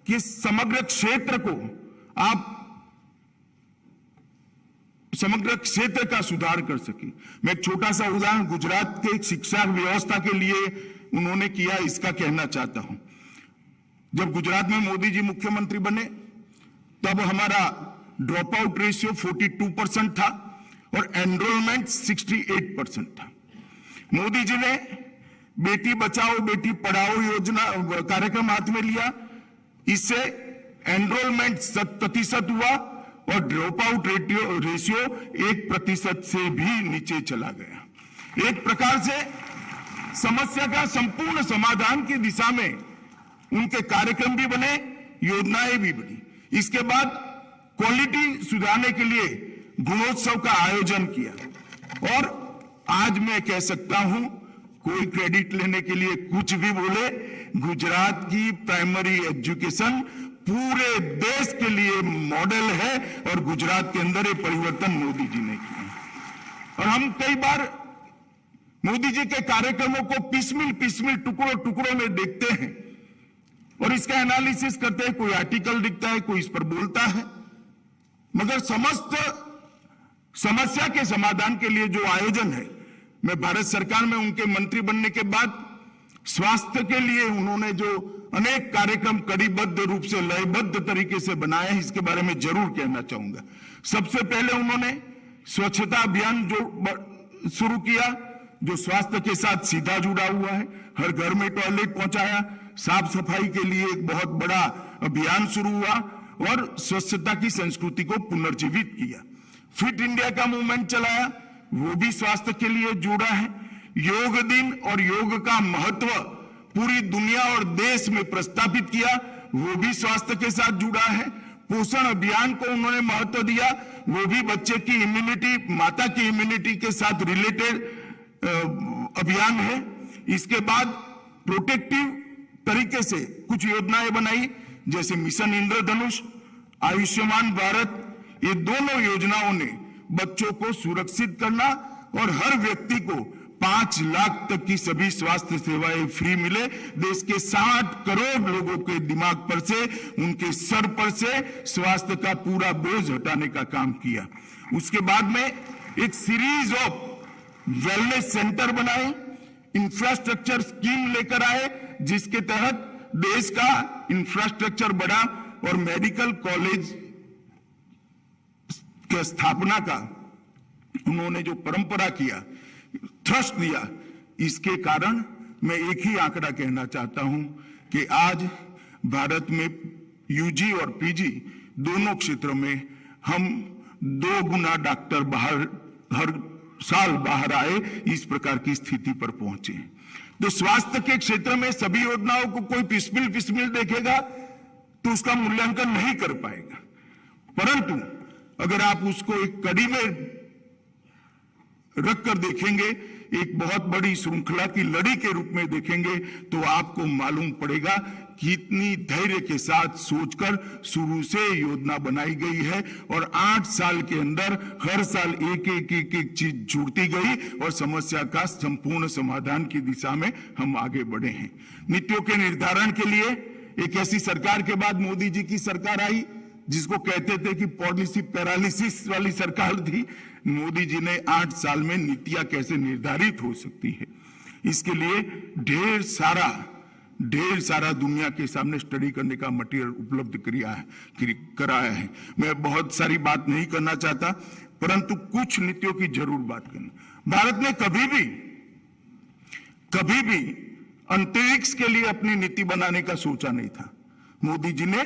[SPEAKER 12] कि समग्र क्षेत्र को आप समग्र क्षेत्र का सुधार कर सके। मैं एक छोटा सा उदाहरण गुजरात के शिक्षा व्यवस्था के लिए उन्होंने किया, इसका कहना चाहता हूं। जब गुजरात में मोदी जी मुख्यमंत्री बने तब हमारा ड्रॉप आउट रेशियो 42% था और एनरोलमेंट 68% था। मोदी जी ने बेटी बचाओ बेटी पढ़ाओ योजना कार्यक्रम हाथ में लिया, इससे एनरोलमेंट 100% हुआ और ड्रॉप आउट रेशियो 1% से भी नीचे चला गया। एक प्रकार से समस्या का संपूर्ण समाधान की दिशा में उनके कार्यक्रम भी बने, योजनाएं भी बनी। इसके बाद क्वालिटी सुधारने के लिए गुणोत्सव का आयोजन किया और आज मैं कह सकता हूं, कोई क्रेडिट लेने के लिए कुछ भी बोले, गुजरात की प्राइमरी एजुकेशन पूरे देश के लिए मॉडल है और गुजरात के अंदर ये परिवर्तन मोदी जी ने किया। और हम कई बार मोदी जी के कार्यक्रमों को पिसमिल टुकड़ों में देखते हैं और इसका एनालिसिस करते हैं, कोई आर्टिकल दिखता है, कोई इस पर बोलता है, मगर समस्त समस्या के समाधान के लिए जो आयोजन है, मैं भारत सरकार में उनके मंत्री बनने के बाद स्वास्थ्य के लिए उन्होंने जो अनेक कार्यक्रम कड़ीबद्ध रूप से लयबद्ध तरीके से बनाए हैं, इसके बारे में जरूर कहना चाहूंगा। सबसे पहले उन्होंने स्वच्छता अभियान जो शुरू किया, जो स्वास्थ्य के साथ सीधा जुड़ा हुआ है, हर घर में टॉयलेट पहुंचाया, साफ सफाई के लिए एक बहुत बड़ा अभियान शुरू हुआ और स्वच्छता की संस्कृति को पुनर्जीवित किया। फिट इंडिया का मूवमेंट चलाया, वो भी स्वास्थ्य के लिए जुड़ा है। योग दिन और योग का महत्व पूरी दुनिया और देश में प्रस्तावित किया, वो भी स्वास्थ्य के साथ जुड़ा है। पोषण अभियान को उन्होंने महत्व दिया, वो भी बच्चे की इम्यूनिटी, माता की इम्यूनिटी के साथ रिलेटेड अभियान है। इसके बाद प्रोटेक्टिव तरीके से कुछ योजनाएं बनाई, जैसे मिशन इंद्रधनुष, आयुष्मान भारत। ये दोनों योजनाओं ने बच्चों को सुरक्षित करना और हर व्यक्ति को 5 लाख तक की सभी स्वास्थ्य सेवाएं फ्री मिले। देश के 60 करोड़ लोगों के दिमाग पर से, उनके सर पर से स्वास्थ्य का पूरा बोझ हटाने का काम किया। उसके बाद में एक सीरीज ऑफ वेलनेस सेंटर बनाए, इंफ्रास्ट्रक्चर स्कीम लेकर आए, जिसके तहत देश का इंफ्रास्ट्रक्चर बढ़ा, और मेडिकल कॉलेज की स्थापना का उन्होंने जो परंपरा किया, थ्रस्ट दिया, इसके कारण मैं एक ही आंकड़ा कहना चाहता हूं कि आज भारत में यूजी और पीजी दोनों क्षेत्रों में हम 2 गुना डॉक्टर बाहर हर साल बाहर आए, इस प्रकार की स्थिति पर पहुंचे। तो स्वास्थ्य के क्षेत्र में सभी योजनाओं को कोई पिसमिल देखेगा तो उसका मूल्यांकन नहीं कर पाएगा, परंतु अगर आप उसको एक कड़ी में रखकर देखेंगे, एक बहुत बड़ी श्रृंखला की लड़ी के रूप में देखेंगे, तो आपको मालूम पड़ेगा कितनी धैर्य के साथ सोचकर शुरू से योजना बनाई गई है और 8 साल के अंदर हर साल एक चीज जुड़ती गई और समस्या का संपूर्ण समाधान की दिशा में हम आगे बढ़े हैं। नीतियों के निर्धारण के लिए एक ऐसी सरकार के बाद मोदी जी की सरकार आई जिसको कहते थे कि पॉलिसी पैरालिसिस वाली सरकार थी। मोदी जी ने 8 साल में नीतियां कैसे निर्धारित हो सकती है, इसके लिए ढेर सारा दुनिया के सामने स्टडी करने का मटेरियल उपलब्ध कराया है। मैं बहुत सारी बात नहीं करना चाहता, परंतु कुछ नीतियों की जरूर बात करना। भारत ने कभी भी अंतरिक्ष के लिए अपनी नीति बनाने का सोचा नहीं था। मोदी जी ने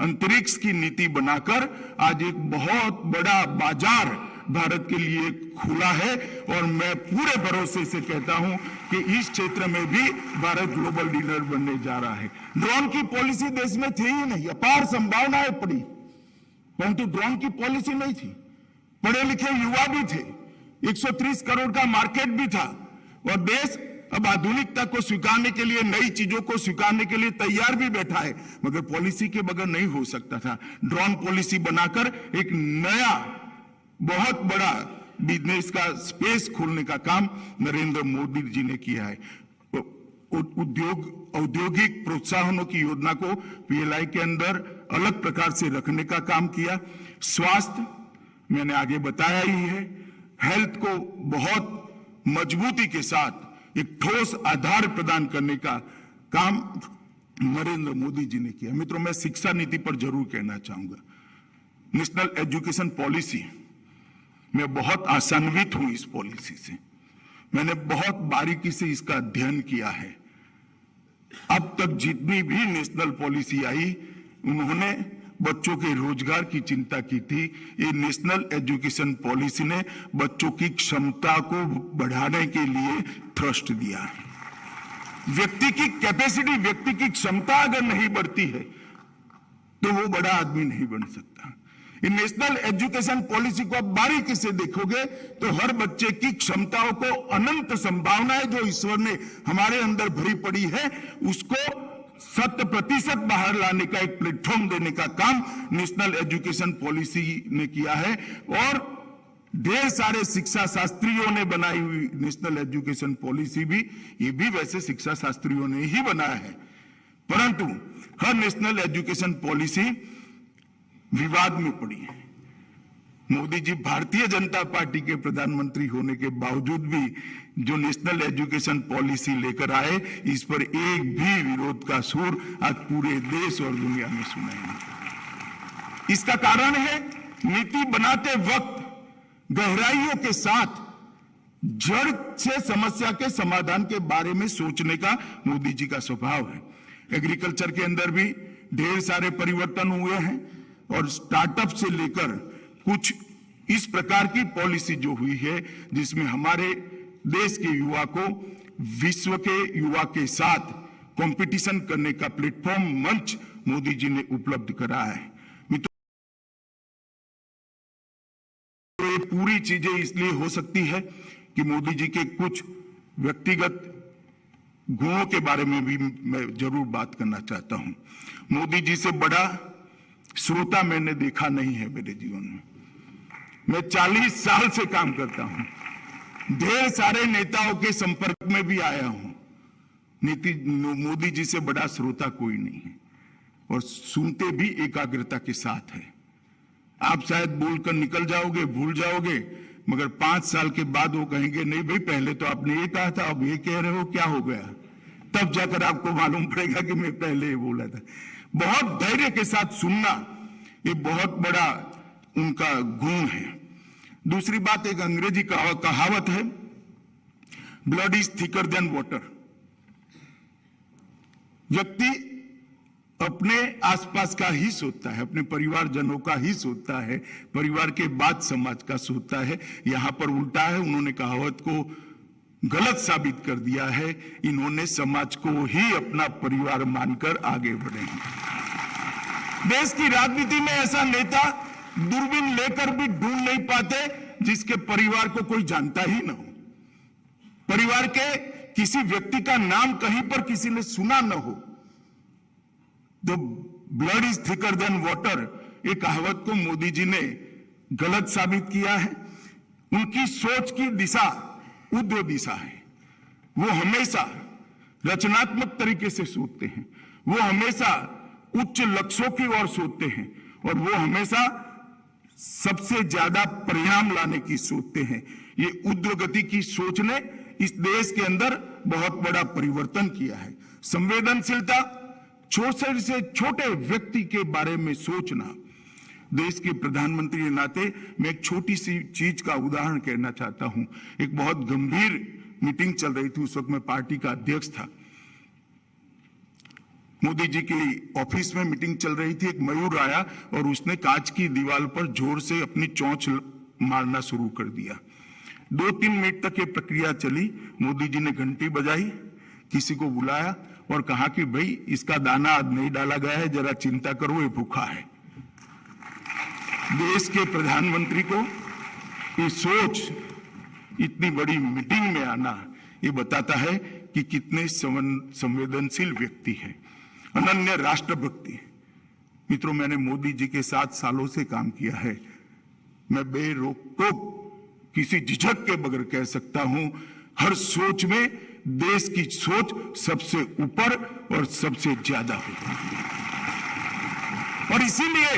[SPEAKER 12] अंतरिक्ष की नीति बनाकर आज एक बहुत बड़ा बाजार भारत के लिए खुला है और मैं पूरे भरोसे से कहता हूं कि इस क्षेत्र में भी भारत ग्लोबल लीडर बनने जा रहा है। ड्रोन की पॉलिसी देश में थी ही नहीं, अपार संभावनाएं पड़ी, परंतु ड्रोन की पॉलिसी नहीं थी। पढ़े लिखे युवा भी थे, 130 करोड़ का मार्केट भी था और देश अब आधुनिकता को स्वीकारने के लिए, नई चीजों को स्वीकारने के लिए तैयार भी बैठा है, मगर पॉलिसी के बगैर नहीं हो सकता था। ड्रोन पॉलिसी बनाकर एक नया बहुत बड़ा बिजनेस का स्पेस खोलने का काम नरेंद्र मोदी जी ने किया है। औद्योगिक प्रोत्साहनों की योजना को पीएलआई के अंदर अलग प्रकार से रखने का काम किया। स्वास्थ्य मैंने आगे बताया ही है, हेल्थ को बहुत मजबूती के साथ एक ठोस आधार प्रदान करने का काम नरेंद्र मोदी जी ने किया। मित्रों, मैं शिक्षा नीति पर जरूर कहना चाहूंगा। नेशनल एजुकेशन पॉलिसी, मैं बहुत आशान्वित हूं इस पॉलिसी से। मैंने बहुत बारीकी से इसका अध्ययन किया है। अब तक जितनी भी नेशनल पॉलिसी आई, उन्होंने बच्चों के रोजगार की चिंता की थी। ये नेशनल एजुकेशन पॉलिसी ने बच्चों की क्षमता को बढ़ाने के लिए थ्रस्ट दिया है। व्यक्ति की कैपेसिटी, व्यक्ति की क्षमता अगर नहीं बढ़ती है तो वो बड़ा आदमी नहीं बन सकता। इन नेशनल एजुकेशन पॉलिसी को आप बारीकी से देखोगे तो हर बच्चे की क्षमताओं को, अनंत संभावनाएं जो ईश्वर ने हमारे अंदर भरी पड़ी है, उसको 100% बाहर लाने का एक प्लेटफॉर्म देने का काम नेशनल एजुकेशन पॉलिसी ने किया है। और ढेर सारे शिक्षा शास्त्रियों ने बनाई हुई नेशनल एजुकेशन पॉलिसी भी, ये भी वैसे शिक्षा शास्त्रियों ने ही बनाया है, परंतु हर नेशनल एजुकेशन पॉलिसी विवाद में पड़ी है। मोदी जी भारतीय जनता पार्टी के प्रधानमंत्री होने के बावजूद भी जो नेशनल एजुकेशन पॉलिसी लेकर आए, इस पर एक भी विरोध का सुर आज पूरे देश और दुनिया में सुनाई नहीं। इसका कारण है नीति बनाते वक्त गहराइयों के साथ जड़ से समस्या के समाधान के बारे में सोचने का मोदी जी का स्वभाव है। एग्रीकल्चर के अंदर भी ढेर सारे परिवर्तन हुए हैं और स्टार्टअप से लेकर कुछ इस प्रकार की पॉलिसी जो हुई है जिसमें हमारे देश के युवा को विश्व के युवा के साथ कंपटीशन करने का प्लेटफॉर्म, मंच मोदी जी ने उपलब्ध कराया है। तो ये पूरी चीजें इसलिए हो सकती है कि मोदी जी के कुछ व्यक्तिगत गुणों के बारे में भी मैं जरूर बात करना चाहता हूं। मोदी जी से बड़ा श्रोता मैंने देखा नहीं है मेरे जीवन में। मैं 40 साल से काम करता हूं, ढेर सारे नेताओं के संपर्क में भी आया हूं। मोदी जी से बड़ा श्रोता कोई नहीं है और सुनते भी एकाग्रता के साथ है। आप शायद बोलकर निकल जाओगे, भूल जाओगे, मगर 5 साल के बाद वो कहेंगे नहीं भाई पहले तो आपने ये कहा था, अब ये कह रहे हो, क्या हो गया? तब जाकर आपको मालूम पड़ेगा कि मैं पहले ये बोला था। बहुत धैर्य के साथ सुनना, ये बहुत बड़ा उनका गुण है। दूसरी बात, एक अंग्रेजी कहावत है, blood is thicker than water. व्यक्ति अपने आसपास का ही सोचता है, अपने परिवारजनों का ही सोचता है, परिवार के बाद समाज का सोचता है। यहां पर उल्टा है, उन्होंने कहावत को गलत साबित कर दिया है। इन्होंने समाज को ही अपना परिवार मानकर आगे बढ़े हैं। देश की राजनीति में ऐसा नेता दूरबीन लेकर भी ढूंढ नहीं पाते जिसके परिवार को कोई जानता ही ना हो, परिवार के किसी व्यक्ति का नाम कहीं पर किसी ने सुना न हो। तो blood is thicker than water, ये कहावत को मोदी जी ने गलत साबित किया है। उनकी सोच की दिशा ऊर्ध्व दिशा है। वो हमेशा रचनात्मक तरीके से सोचते हैं, वो हमेशा उच्च लक्ष्यों की ओर सोचते हैं, और वो हमेशा सबसे ज्यादा परिणाम लाने की सोचते हैं। ये ऊर्ध्व गति की सोच ने इस देश के अंदर बहुत बड़ा परिवर्तन किया है। संवेदनशीलता, छोटे से छोटे व्यक्ति के बारे में सोचना। देश के प्रधानमंत्री के नाते मैं एक छोटी सी चीज का उदाहरण कहना चाहता हूं। एक बहुत गंभीर मीटिंग चल रही थी, उस वक्त मैं पार्टी का अध्यक्ष था। मोदी जी की ऑफिस में मीटिंग चल रही थी। एक मयूर आया और उसने कांच की दीवार पर जोर से अपनी चोंच मारना शुरू कर दिया। 2-3 मिनट तक ये प्रक्रिया चली। मोदी जी ने घंटी बजाई, किसी को बुलाया और कहा कि भाई इसका दाना आज नहीं डाला गया है, जरा चिंता करो, ये भूखा है। देश के प्रधानमंत्री को ये सोच, इतनी बड़ी मीटिंग में आना, ये बताता है कि कितने संवेदनशील व्यक्ति है। अनन्य राष्ट्रभक्ति। मित्रों, मैंने मोदी जी के साथ सालों से काम किया है। मैं बेरोक टोक किसी झिझक के बगैर कह सकता हूं, हर सोच में देश की सोच सबसे ऊपर और सबसे ज्यादा होती है। और इसीलिए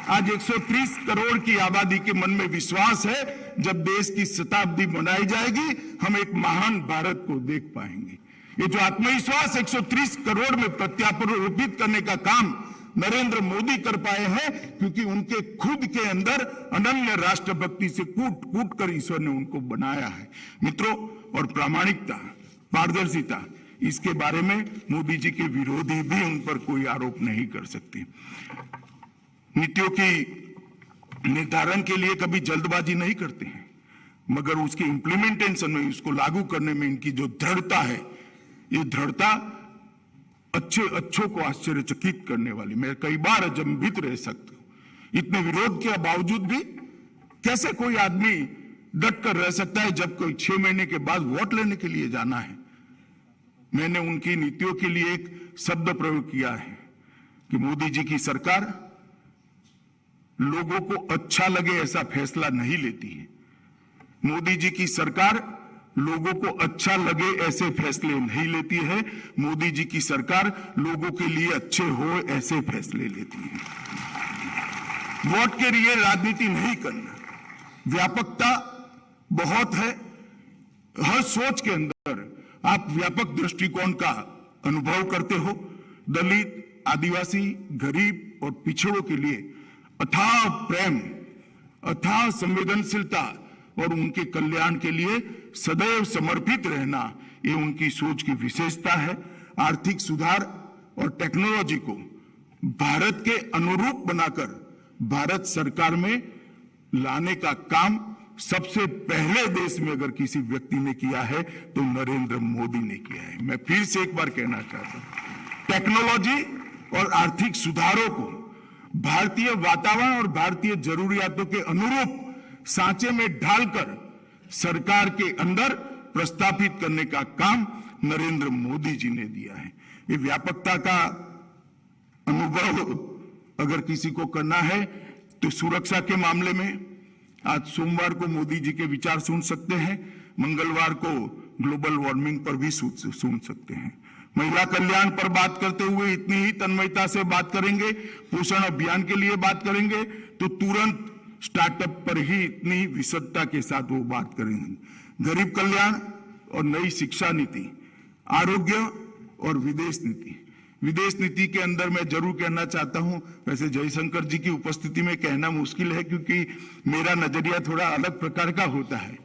[SPEAKER 12] आज 130 करोड़ की आबादी के मन में विश्वास है, जब देश की शताब्दी मनाई जाएगी हम एक महान भारत को देख पाएंगे। ये जो आत्मविश्वास 130 करोड़ में प्रत्यारोपित करने का काम नरेंद्र मोदी कर पाए हैं, क्योंकि उनके खुद के अंदर अनन्य राष्ट्रभक्ति से कूट कूट कर ईश्वर ने उनको बनाया है। मित्रों, और प्रामाणिकता, पारदर्शिता, इसके बारे में मोदी जी के विरोधी भी उन पर कोई आरोप नहीं कर सकते। नीतियों की निर्धारण के लिए कभी जल्दबाजी नहीं करते हैं, मगर उसके इम्प्लीमेंटेशन में, उसको लागू करने में इनकी जो दृढ़ता है, ये दृढ़ता अच्छों को आश्चर्यचकित करने वाली। मैं कई बार अचंभित रह सकता हूं, इतने विरोध के बावजूद भी कैसे कोई आदमी डट कर रह सकता है जब कोई 6 महीने के बाद वोट लेने के लिए जाना है। मैंने उनकी नीतियों के लिए एक शब्द प्रयोग किया है कि मोदी जी की सरकार लोगों को अच्छा लगे ऐसा फैसला नहीं लेती है। मोदी जी की सरकार लोगों को अच्छा लगे ऐसे फैसले नहीं लेती है। मोदी जी की सरकार लोगों के लिए अच्छे हो ऐसे फैसले लेती है। वोट के लिए राजनीति नहीं करना। व्यापकता बहुत है। हर सोच के अंदर आप व्यापक दृष्टिकोण का अनुभव करते हो। दलित, आदिवासी, गरीब और पिछड़ों के लिए अथाह प्रेम, अथाह संवेदनशीलता और उनके कल्याण के लिए सदैव समर्पित रहना, ये उनकी सोच की विशेषता है। आर्थिक सुधार और टेक्नोलॉजी को भारत के अनुरूप बनाकर भारत सरकार में लाने का काम सबसे पहले देश में अगर किसी व्यक्ति ने किया है तो नरेंद्र मोदी ने किया है। मैं फिर से एक बार कहना चाहता हूं, टेक्नोलॉजी और आर्थिक सुधारों को भारतीय वातावरण और भारतीय जरूरियातों के अनुरूप सांचे में ढालकर सरकार के अंदर प्रस्तापित करने का काम नरेंद्र मोदी जी ने दिया है। ये व्यापकता का अनुभव अगर किसी को करना है तो सुरक्षा के मामले में आज सोमवार को मोदी जी के विचार सुन सकते हैं, मंगलवार को ग्लोबल वार्मिंग पर भी सुन सकते हैं। महिला कल्याण पर बात करते हुए इतनी ही तन्मयता से बात करेंगे, पोषण अभियान के लिए बात करेंगे तो तुरंत स्टार्टअप पर ही इतनी विशदता के साथ वो बात करेंगे। गरीब कल्याण और नई शिक्षा नीति, आरोग्य और विदेश नीति, विदेश नीति के अंदर मैं जरूर कहना चाहता हूं, वैसे जयशंकर जी की उपस्थिति में कहना मुश्किल है क्योंकि मेरा नजरिया थोड़ा अलग प्रकार का होता है,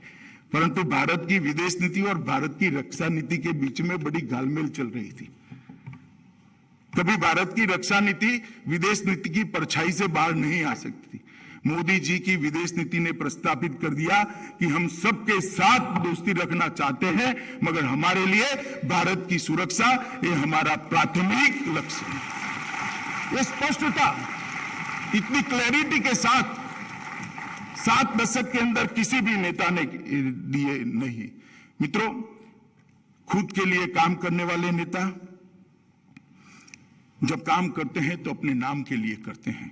[SPEAKER 12] परंतु भारत की विदेश नीति और भारत की रक्षा नीति के बीच में बड़ी घालमेल चल रही थी। कभी भारत की रक्षा नीति विदेश नीति की परछाई से बाहर नहीं आ सकती थी। मोदी जी की विदेश नीति ने प्रस्तावित कर दिया कि हम सबके साथ दोस्ती रखना चाहते हैं, मगर हमारे लिए भारत की सुरक्षा ये हमारा प्राथमिक लक्ष्य है। ये स्पष्टता इतनी क्लैरिटी के साथ 7 दशक के अंदर किसी भी नेता ने दिए नहीं। मित्रों, खुद के लिए काम करने वाले नेता जब काम करते हैं तो अपने नाम के लिए करते हैं,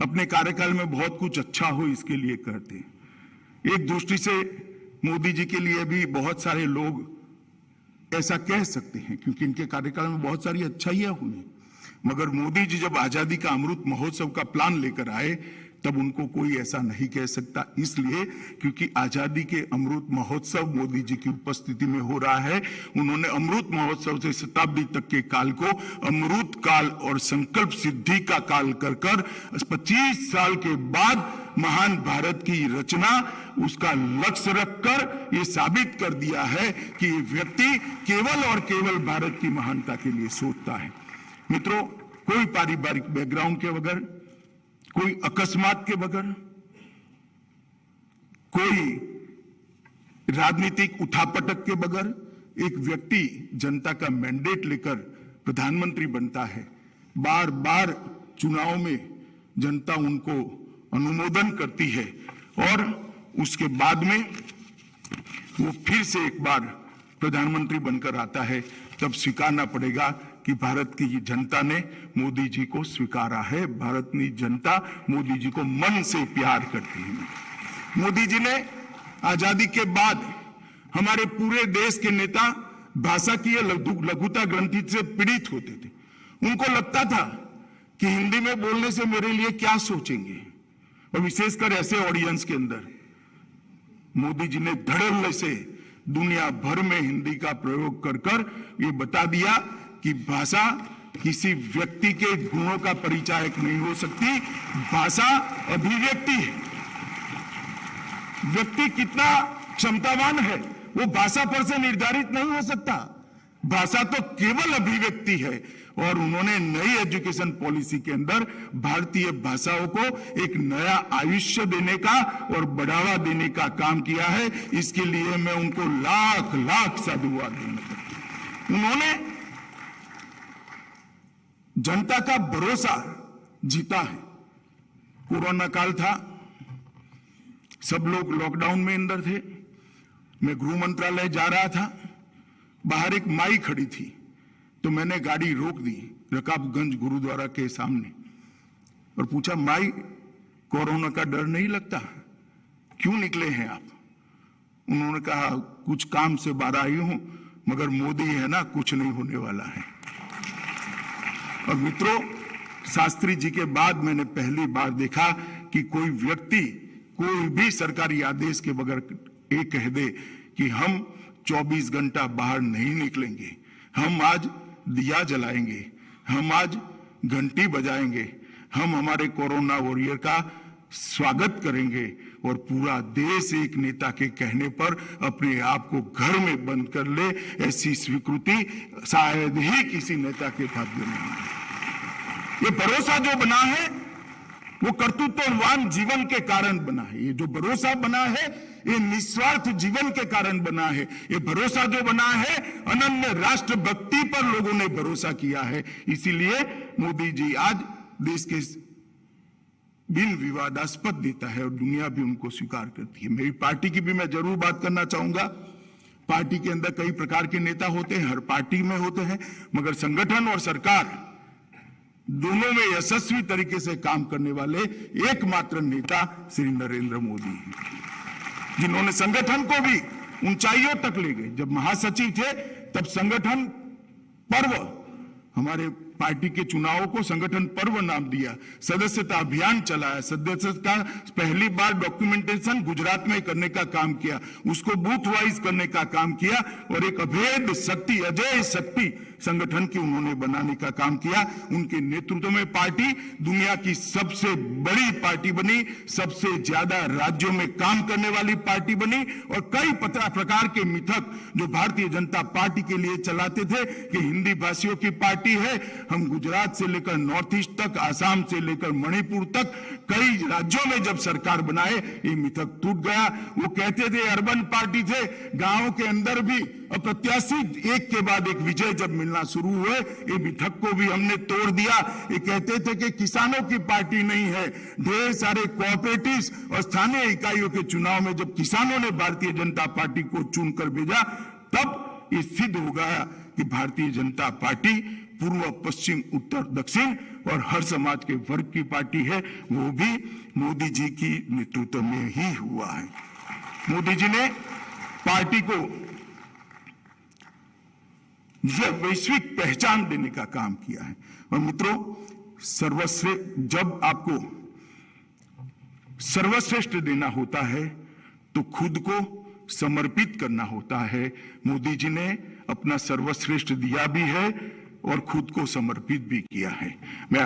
[SPEAKER 12] अपने कार्यकाल में बहुत कुछ अच्छा हो इसके लिए करते हैं। एक दृष्टि से मोदी जी के लिए भी बहुत सारे लोग ऐसा कह सकते हैं क्योंकि इनके कार्यकाल में बहुत सारी अच्छाइयां हुई, मगर मोदी जी जब आजादी का अमृत महोत्सव का प्लान लेकर आए तब उनको कोई ऐसा नहीं कह सकता, इसलिए क्योंकि आजादी के अमृत महोत्सव मोदी जी की उपस्थिति में हो रहा है। उन्होंने अमृत महोत्सव से शताब्दी तक के काल को अमृत काल और संकल्प सिद्धि का काल कर 25 साल के बाद महान भारत की रचना उसका लक्ष्य रखकर ये साबित कर दिया है कि ये व्यक्ति केवल और केवल भारत की महानता के लिए सोचता है। मित्रों, कोई पारिवारिक बैकग्राउंड के बगैर, कोई अकस्मात के बगैर, कोई राजनीतिक उठापटक के बगैर एक व्यक्ति जनता का मैंडेट लेकर प्रधानमंत्री बनता है। बार बार चुनाव में जनता उनको अनुमोदन करती है और उसके बाद में वो फिर से एक बार प्रधानमंत्री बनकर आता है, तब स्वीकारना पड़ेगा कि भारत की जनता ने मोदी जी को स्वीकारा है। भारत की जनता मोदी जी को मन से प्यार करती है। मोदी जी ने आजादी के बाद हमारे पूरे देश के नेता भाषा की लघुता ग्रंथि से पीड़ित होते थे। उनको लगता था कि हिंदी में बोलने से मेरे लिए क्या सोचेंगे, और विशेषकर ऐसे ऑडियंस के अंदर मोदी जी ने धड़ल्ले से दुनिया भर में हिंदी का प्रयोग कर ये बता दिया कि भाषा किसी व्यक्ति के गुणों का परिचायक नहीं हो सकती, भाषा अभिव्यक्ति है। व्यक्ति कितना क्षमतावान है वो भाषा पर से निर्धारित नहीं हो सकता। भाषा तो केवल अभिव्यक्ति है, और उन्होंने नई एजुकेशन पॉलिसी के अंदर भारतीय भाषाओं को एक नया आयुष्य देने का और बढ़ावा देने का काम किया है। इसके लिए मैं उनको लाख लाख साधुवाद देना चाहता हूं। उन्होंने जनता का भरोसा जीता है। कोरोना काल था, सब लोग लॉकडाउन में अंदर थे। मैं गृह मंत्रालय जा रहा था, बाहर एक माई खड़ी थी, तो मैंने गाड़ी रोक दी रकाबगंज गुरुद्वारा के सामने और पूछा, माई कोरोना का डर नहीं लगता, क्यों निकले हैं आप? उन्होंने कहा, कुछ काम से बाहर आई हूं, मगर मोदी है ना, कुछ नहीं होने वाला है। और मित्रों, शास्त्री जी के बाद मैंने पहली बार देखा कि कोई व्यक्ति कोई भी सरकारी आदेश के बगैर ये कह दे कि हम 24 घंटा बाहर नहीं निकलेंगे, हम आज दिया जलाएंगे, हम आज घंटी बजाएंगे, हम हमारे कोरोना वॉरियर का स्वागत करेंगे, और पूरा देश एक नेता के कहने पर अपने आप को घर में बंद कर ले, ऐसी स्वीकृति शायद ही किसी नेता के भाग्य में है। ये भरोसा जो बना है वो कर्तृत्ववान जीवन के कारण बना है। ये जो भरोसा बना है ये निस्वार्थ जीवन के कारण बना है। ये भरोसा जो बना है अनन्य राष्ट्र भक्ति पर लोगों ने भरोसा किया है। इसीलिए मोदी जी आज देश के बिन विवादास्पद नेता है और दुनिया भी उनको स्वीकार करती है। मेरी पार्टी की भी मैं जरूर बात करना चाहूंगा। पार्टी के अंदर कई प्रकार के नेता होते हैं, हर पार्टी में होते हैं, मगर संगठन और सरकार दोनों में यशस्वी तरीके से काम करने वाले एकमात्र नेता श्री नरेंद्र मोदी हैं, जिन्होंने संगठन को भी ऊंचाइयों तक ले गए। जब महासचिव थे तब संगठन पर्व हमारे पार्टी के चुनावों को संगठन पर्व नाम दिया, सदस्यता अभियान चलाया, सदस्यता पहली बार डॉक्यूमेंटेशन गुजरात में करने का काम किया, उसको बूथ वाइज करने का काम किया और एक अभेद शक्ति, अजय शक्ति संगठन की उन्होंने बनाने का काम किया। उनके नेतृत्व में पार्टी दुनिया की सबसे बड़ी पार्टी बनी, सबसे ज्यादा राज्यों में काम करने वाली पार्टी बनी और कई प्रकार के मिथक जो भारतीय जनता पार्टी के लिए चलाते थे कि हिंदी भाषियों की पार्टी है, हम गुजरात से लेकर नॉर्थ ईस्ट तक, आसाम से लेकर मणिपुर तक कई राज्यों में जब सरकार बनाए ये मिथक टूट गया। वो कहते थे अर्बन पार्टी थे, गांवों के अंदर भी अप्रत्याशित एक के बाद एक विजय जब मिलना शुरू हुए, ये मिथक को भी हमने तोड़ दिया। ये कहते थे कि किसानों की पार्टी नहीं है, ढेर सारे कोऑपरेटिव्स और स्थानीय इकाइयों के चुनाव में जब किसानों ने भारतीय जनता पार्टी को चुनकर भेजा, तब ये सिद्ध हो गया कि भारतीय जनता पार्टी पूर्व, पश्चिम, उत्तर, दक्षिण और हर समाज के वर्ग की पार्टी है। वो भी मोदी जी की नेतृत्व में ही हुआ है। मोदी जी ने पार्टी को वैश्विक पहचान देने का काम किया है। और मित्रों, जब आपको सर्वश्रेष्ठ देना होता है तो खुद को समर्पित करना होता है। मोदी जी ने अपना सर्वश्रेष्ठ दिया भी है और खुद को समर्पित भी किया है। मैं